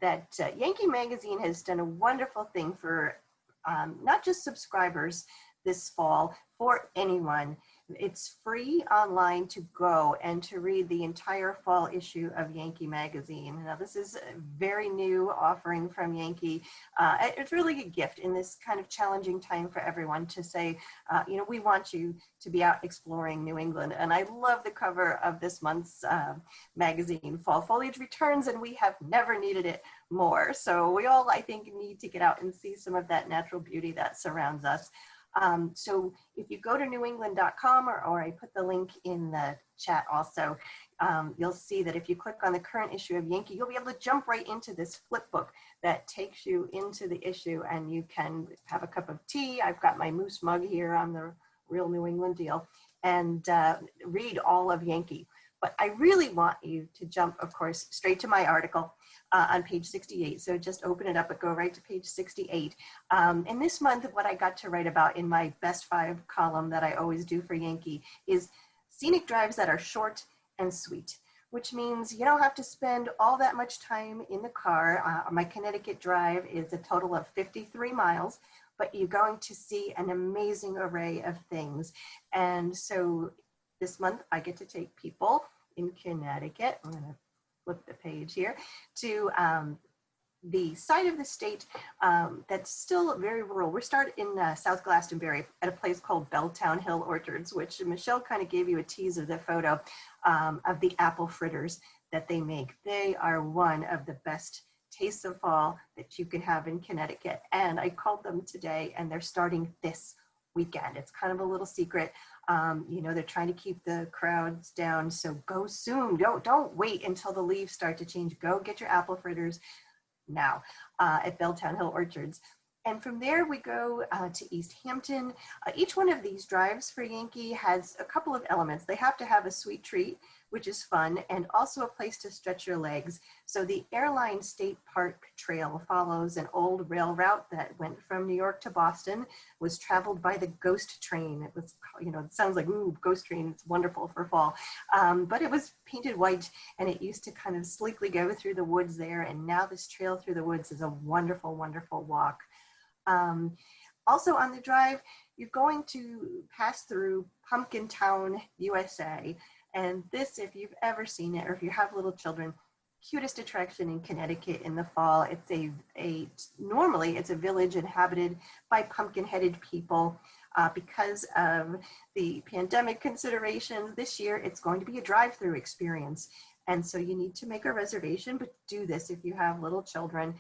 That Yankee Magazine has done a wonderful thing for not just subscribers this fall, for anyone. It's free online to go and to read the entire fall issue of Yankee Magazine. Now, this is a very new offering from Yankee. It's really a gift in this kind of challenging time for everyone to say, you know, we want you to be out exploring New England. And I love the cover of this month's magazine. Fall foliage returns, and we have never needed it more. So we all, I think, need to get out and see some of that natural beauty that surrounds us. So if you go to newengland.com or I put the link in the chat also, you'll see that if you click on the current issue of Yankee, you'll be able to jump right into this flip book that takes you into the issue, and you can have a cup of tea. I've got my moose mug here on the real New England deal, and read all of Yankee. But I really want you to jump, of course, straight to my article on page 68. So just open it up and go right to page 68. And this month, what I got to write about in my best 5 column that I always do for Yankee is scenic drives that are short and sweet, which means you don't have to spend all that much time in the car. My Connecticut drive is a total of 53 miles, but you're going to see an amazing array of things. And so this month, I get to take people in Connecticut. I'm going to flip the page here to the side of the state that's still very rural. We're starting in South Glastonbury at a place called Belltown Hill Orchards, which Michelle kind of gave you a tease of the photo of the apple fritters that they make. They are one of the best tastes of fall that you can have in Connecticut. And I called them today, and they're starting this weekend. It's kind of a little secret. You know, they're trying to keep the crowds down, so go soon. Don't wait until the leaves start to change. Go get your apple fritters now at Belltown Hill Orchards. And from there, we go to East Hampton. Each one of these drives for Yankee has a couple of elements. They have to have a sweet treat, which is fun, and also a place to stretch your legs. So the Airline State Park Trail follows an old rail route that went from New York to Boston, was traveled by the ghost train. It was, it sounds like, ooh, ghost train, it's wonderful for fall. But it was painted white, and it used to kind of sleekly go through the woods there. And now this trail through the woods is a wonderful, wonderful walk. Also on the drive, you're going to pass through Pumpkin Town, USA. And this, if you've ever seen it, or if you have little children, cutest attraction in Connecticut in the fall. It's normally it's a village inhabited by pumpkin-headed people. Because of the pandemic considerations this year, it's going to be a drive-through experience. And so you need to make a reservation, but do this if you have little children.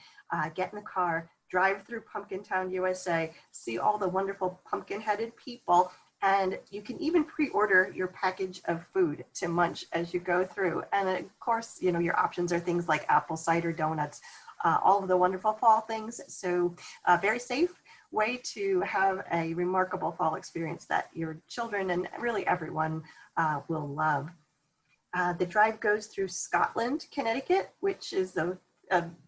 Get in the car, drive through Pumpkin Town, USA, see all the wonderful pumpkin-headed people, and you can even pre-order your package of food to munch as you go through. And of course, your options are things like apple cider donuts, all of the wonderful fall things. So a very safe way to have a remarkable fall experience that your children and really everyone will love. The drive goes through Scotland, Connecticut, which is a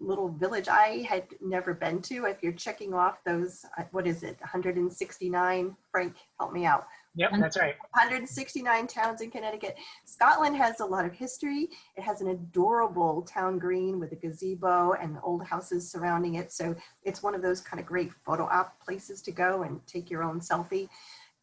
little village I had never been to. If you're checking off those, what is it, 169, Frank, help me out. Yep, that's right. 169 towns in Connecticut. Scotland has a lot of history. It has an adorable town green with a gazebo and old houses surrounding it. So it's one of those kind of great photo op places to go and take your own selfie.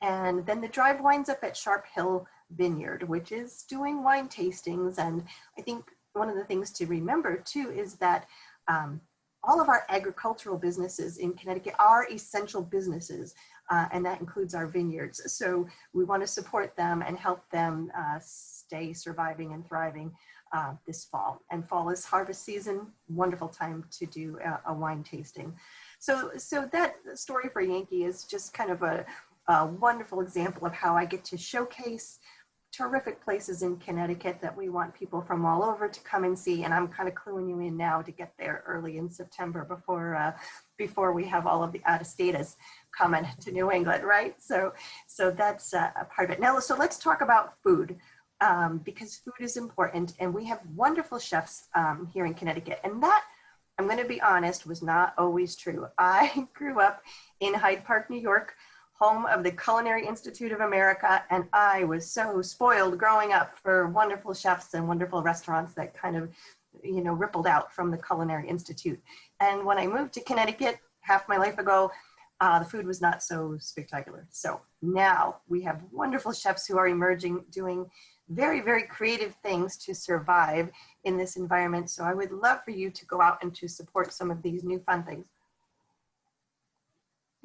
And then the drive winds up at Sharp Hill Vineyard, which is doing wine tastings. And I think one of the things to remember too is that all of our agricultural businesses in Connecticut are essential businesses, and that includes our vineyards. So we want to support them and help them stay surviving and thriving this fall. And fall is harvest season, wonderful time to do a wine tasting. So that story for Yankee is just kind of a wonderful example of how I get to showcase terrific places in Connecticut that we want people from all over to come and see. And I'm kind of cluing you in now to get there early in September before we have all of the out-of-staters coming to New England, right? So that's a part of it. Now, so let's talk about food, because food is important. And we have wonderful chefs here in Connecticut. And that, I'm going to be honest, was not always true. I grew up in Hyde Park, New York, home of the Culinary Institute of America, and I was so spoiled growing up for wonderful chefs and wonderful restaurants that kind of, rippled out from the Culinary Institute. And when I moved to Connecticut half my life ago, the food was not so spectacular. So now we have wonderful chefs who are emerging, doing very, very creative things to survive in this environment. So I would love for you to go out and to support some of these new fun things.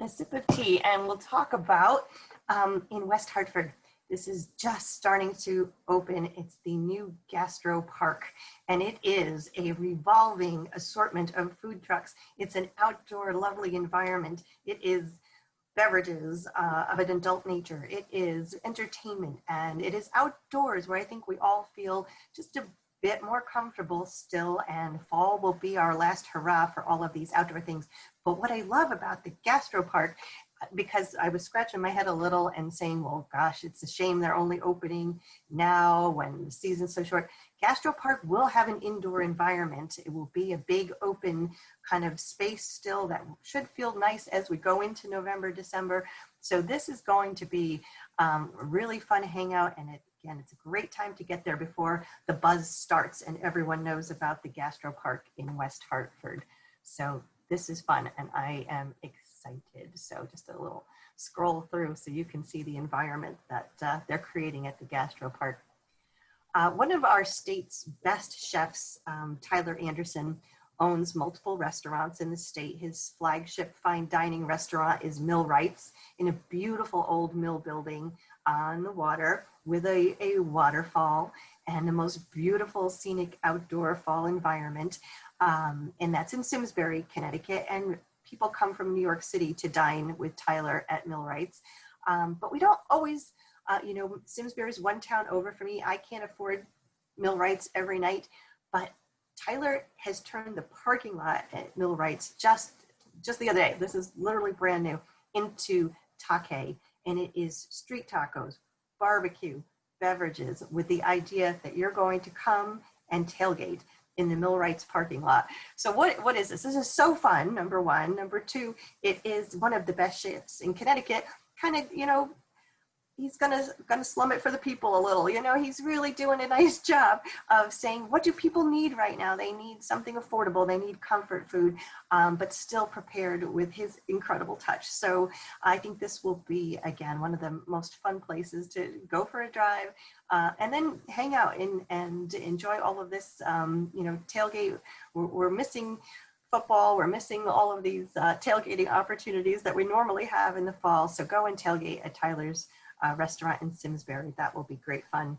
A sip of tea, and we'll talk about in West Hartford. This is just starting to open. It's the new Gastro Park, and it is a revolving assortment of food trucks. It's an outdoor, lovely environment. It is beverages of an adult nature. It is entertainment, and it is outdoors where I think we all feel just a bit more comfortable still, and fall will be our last hurrah for all of these outdoor things. But what I love about the Gastro Park, because I was scratching my head a little and saying, well, gosh, it's a shame they're only opening now when the season's so short. Gastro Park will have an indoor environment. It will be a big open kind of space still that should feel nice as we go into November, December. So this is going to be a really fun hangout, and again, it's a great time to get there before the buzz starts and everyone knows about the Gastro Park in West Hartford. So this is fun, and I am excited. So just a little scroll through so you can see the environment that they're creating at the Gastro Park. One of our state's best chefs, Tyler Anderson, owns multiple restaurants in the state. His flagship fine dining restaurant is Millwright's in a beautiful old mill building on the water with a waterfall and the most beautiful scenic outdoor fall environment. And that's in Simsbury, Connecticut. And people come from New York City to dine with Tyler at Millwright's. But we don't always, Simsbury's one town over for me. I can't afford Millwright's every night, but Tyler has turned the parking lot at Millwright's just just the other day, this is literally brand new, into Take, and it is street tacos, barbecue, beverages, with the idea that you're going to come and tailgate in the Millwrights parking lot. So what is this? This is so fun, number one. Number two, it is one of the best chefs in Connecticut. Kind of, you know, he's gonna slum it for the people a little. You know, he's really doing a nice job of saying, what do people need right now? They need something affordable. They need comfort food, but still prepared with his incredible touch. So I think this will be, again, one of the most fun places to go for a drive and then hang out and enjoy all of this, you know, tailgate. We're missing football. We're missing all of these tailgating opportunities that we normally have in the fall. So go and tailgate at Tyler's restaurant in Simsbury. That will be great fun.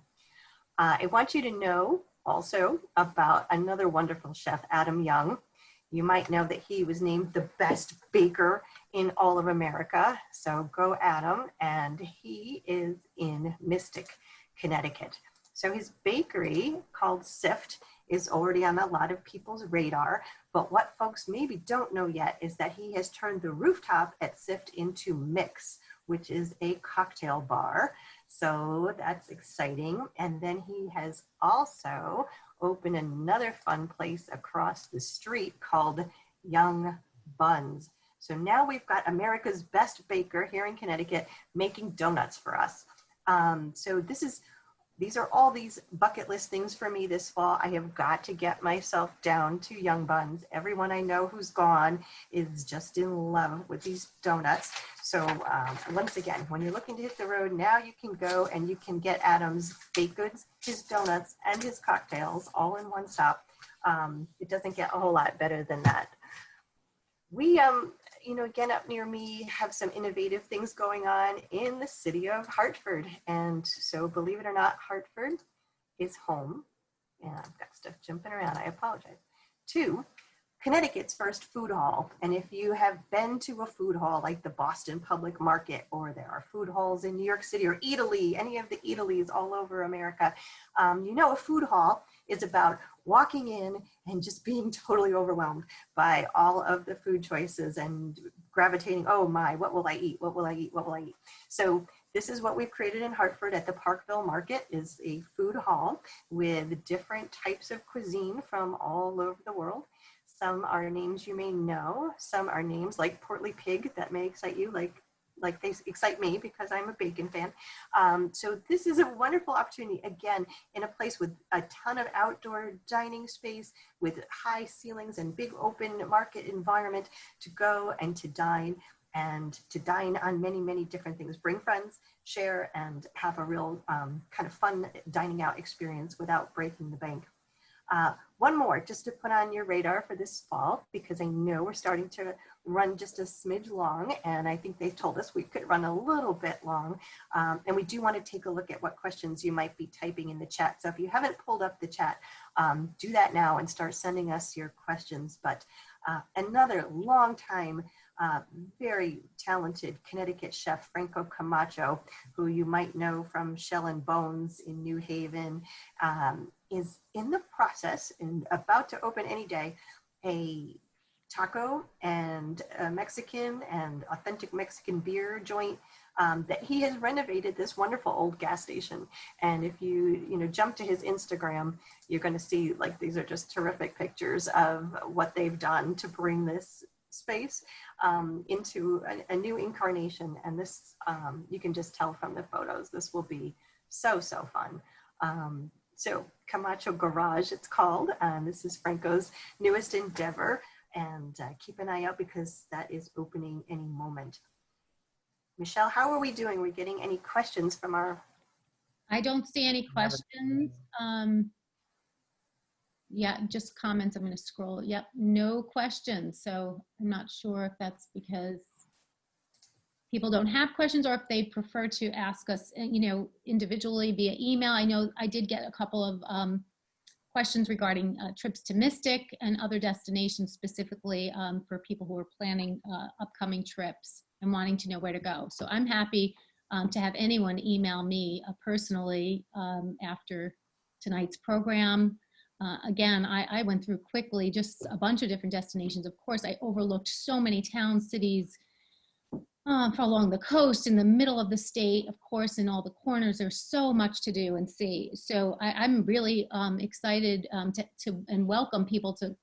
I want you to know also about another wonderful chef, Adam Young. You might know that he was named the best baker in all of America. So go Adam, and he is in Mystic, Connecticut. So his bakery called Sift is already on a lot of people's radar, but what folks maybe don't know yet is that he has turned the rooftop at Sift into Mix, which is a cocktail bar. So that's exciting. And then he has also opened another fun place across the street called Young Buns. So now we've got America's best baker here in Connecticut making donuts for us. So these are all these bucket list things for me this fall. I have got to get myself down to Young Buns. Everyone I know who's gone is just in love with these donuts. So once again, when you're looking to hit the road, now you can go and you can get Adam's baked goods, his donuts, and his cocktails all in one stop. It doesn't get a whole lot better than that. We, you know, again, up near me have some innovative things going on in the city of Hartford. And so believe it or not, Hartford is home. And I've got stuff jumping around, I apologize. To Connecticut's first food hall. And if you have been to a food hall like the Boston Public Market, or there are food halls in New York City, or Eataly, any of the Eatalys all over America, you know a food hall is about walking in and just being totally overwhelmed by all of the food choices and gravitating, oh my, what will I eat? What will I eat? What will I eat? So this is what we've created in Hartford at the Parkville Market, is a food hall with different types of cuisine from all over the world. Some are names you may know. Some are names like Portly Pig that may excite you, like they excite me because I'm a bacon fan. So this is a wonderful opportunity, again, in a place with a ton of outdoor dining space, with high ceilings and big open market environment to go and to dine on many, many different things. Bring friends, share, and have a real kind of fun dining out experience without breaking the bank. One more just to put on your radar for this fall, because I know we're starting to run just a smidge long, and I think they told us we could run a little bit long. And we do want to take a look at what questions you might be typing in the chat. So if you haven't pulled up the chat, do that now and start sending us your questions. But another long time, very talented Connecticut chef, Franco Camacho, who you might know from Shell and Bones in New Haven, is in the process and about to open any day a taco and a Mexican and authentic Mexican beer joint that he has renovated this wonderful old gas station. And if you jump to his Instagram, you're going to see, like, these are just terrific pictures of what they've done to bring this space into a new incarnation. And this, you can just tell from the photos, this will be so fun. So Camacho Garage, it's called. This is Franco's newest endeavor, and keep an eye out because that is opening any moment. Michelle, how are we doing? Are we getting any questions from our? I don't see any questions. Yeah, just comments. I'm going to scroll. Yep, no questions. So I'm not sure if that's because people don't have questions or if they prefer to ask us, individually via email. I know I did get a couple of questions regarding trips to Mystic and other destinations, specifically for people who are planning upcoming trips and wanting to know where to go. So I'm happy to have anyone email me personally after tonight's program. Again, I went through quickly just a bunch of different destinations. Of course, I overlooked so many towns, cities, along the coast, in the middle of the state, of course, in all the corners. There's so much to do and see. So I'm really excited to and welcome people to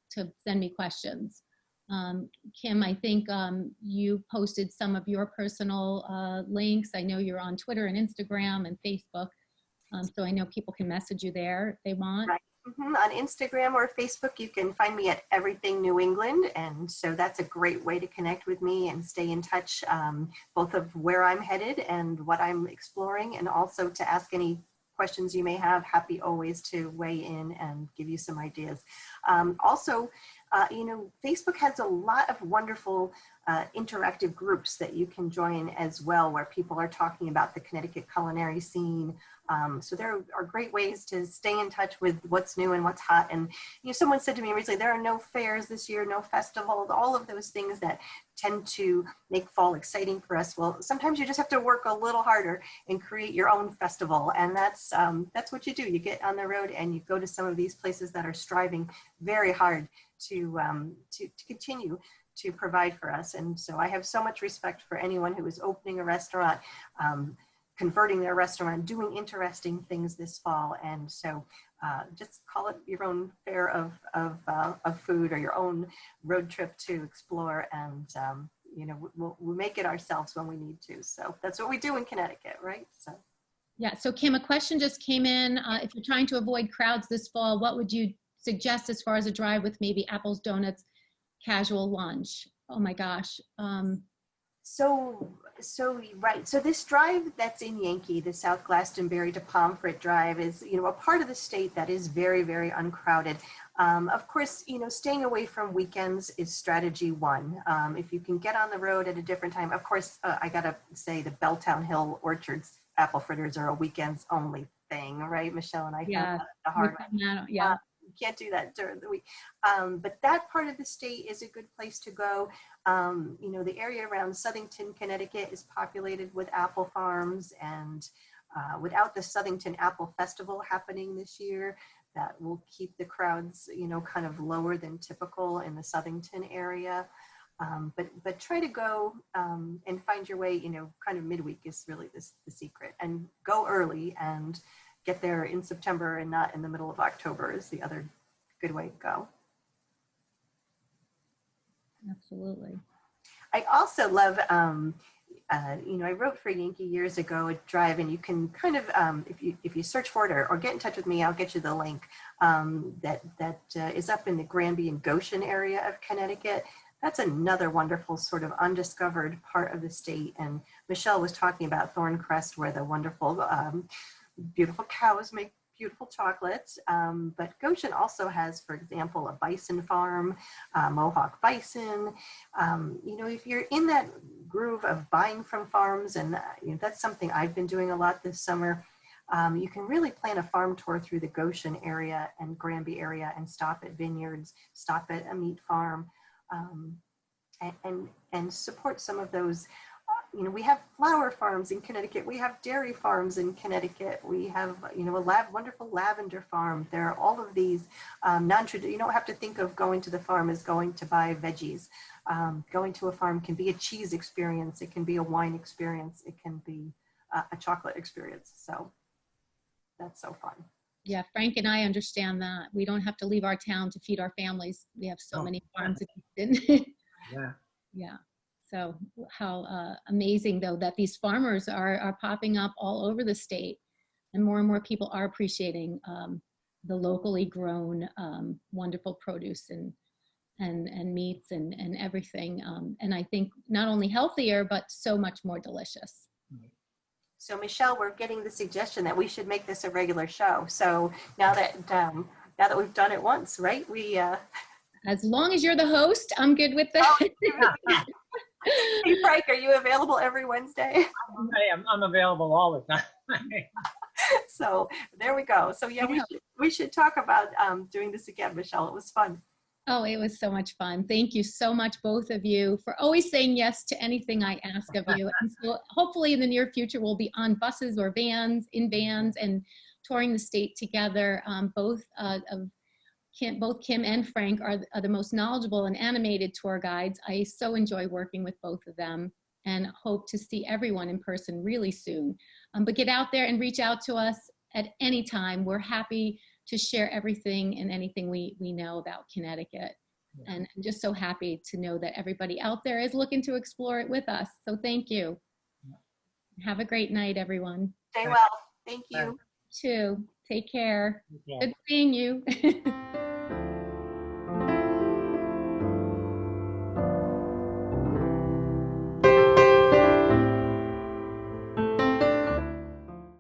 send me questions. Kim, I think you posted some of your personal links. I know you're on Twitter and Instagram and Facebook. So I know people can message you there if they want. Right. On Instagram or Facebook, you can find me at Everything New England. And so that's a great way to connect with me and stay in touch, both of where I'm headed and what I'm exploring, and also to ask any questions you may have. Happy always to weigh in and give you some ideas. Also, Facebook has a lot of wonderful interactive groups that you can join as well, where people are talking about the Connecticut culinary scene. So there are great ways to stay in touch with what's new and what's hot. And someone said to me recently, there are no fairs this year, no festivals, all of those things that tend to make fall exciting for us. Well, sometimes you just have to work a little harder and create your own festival. And that's what you do. You get on the road and you go to some of these places that are striving very hard to continue to provide for us. And so I have so much respect for anyone who is opening a restaurant, converting their restaurant, doing interesting things this fall. And so just call it your own fair of food, or your own road trip to explore. And we'll make it ourselves when we need to. So that's what we do in Connecticut, right? So. Yeah. So Kim, a question just came in. If you're trying to avoid crowds this fall, what would you suggest as far as a drive with maybe apples, donuts, casual lunch? Oh my gosh. Right. So this drive that's in Yankee, the South Glastonbury to Pomfret drive, is, a part of the state that is very, very uncrowded. Of course, staying away from weekends is strategy one. If you can get on the road at a different time, of course, I gotta say the Belltown Hill Orchards apple fritters are a weekends only thing, right? Michelle and I found that the hard way. Yeah. You can't do that during the week. But that part of the state is a good place to go. The area around Southington, Connecticut is populated with apple farms, and without the Southington Apple Festival happening this year, that will keep the crowds, kind of lower than typical in the Southington area. But try to go and find your way, kind of midweek is really the secret, and go early and get there in September and not in the middle of October is the other good way to go. Absolutely. I also love, I wrote for Yankee years ago a drive, and you can kind of, if you search for it or get in touch with me, I'll get you the link, that is up in the Granby and Goshen area of Connecticut. That's another wonderful sort of undiscovered part of the state. And Michelle was talking about Thorncrest, where the wonderful, beautiful cows make beautiful chocolates. But Goshen also has, for example, a bison farm, Mohawk bison. If you're in that groove of buying from farms, and that's something I've been doing a lot this summer, you can really plan a farm tour through the Goshen area and Granby area and stop at vineyards, stop at a meat farm, and support some of those. We have flower farms in Connecticut. We have dairy farms in Connecticut. We have, a wonderful lavender farm. There are all of these non-traditional. You don't have to think of going to the farm as going to buy veggies. Going to a farm can be a cheese experience. It can be a wine experience. It can be a chocolate experience. So that's so fun. Yeah, Frank and I understand that. We don't have to leave our town to feed our families. We have so many farms in Yeah. Yeah. So how amazing, though, that these farmers are popping up all over the state, and more people are appreciating the locally grown wonderful produce and meats and everything. And I think not only healthier, but so much more delicious. So Michelle, we're getting the suggestion that we should make this a regular show. So now that we've done it once, right? We as long as you're the host, I'm good with that. Hey Frank, are you available every Wednesday? I am. I'm available all the time. So there we go. So yeah, we should talk about doing this again, Michelle. It was fun. Oh, it was so much fun. Thank you so much, both of you, for always saying yes to anything I ask of you. And so hopefully in the near future, we'll be on buses or vans, and touring the state together. Both of both Kim and Frank are the most knowledgeable and animated tour guides. I so enjoy working with both of them and hope to see everyone in person really soon. But get out there and reach out to us at any time. We're happy to share everything and anything we know about Connecticut. Yeah. And I'm just so happy to know that everybody out there is looking to explore it with us. So thank you. Yeah. Have a great night, everyone. Stay well. Thank you. Too. Take care. Yeah. Good seeing you.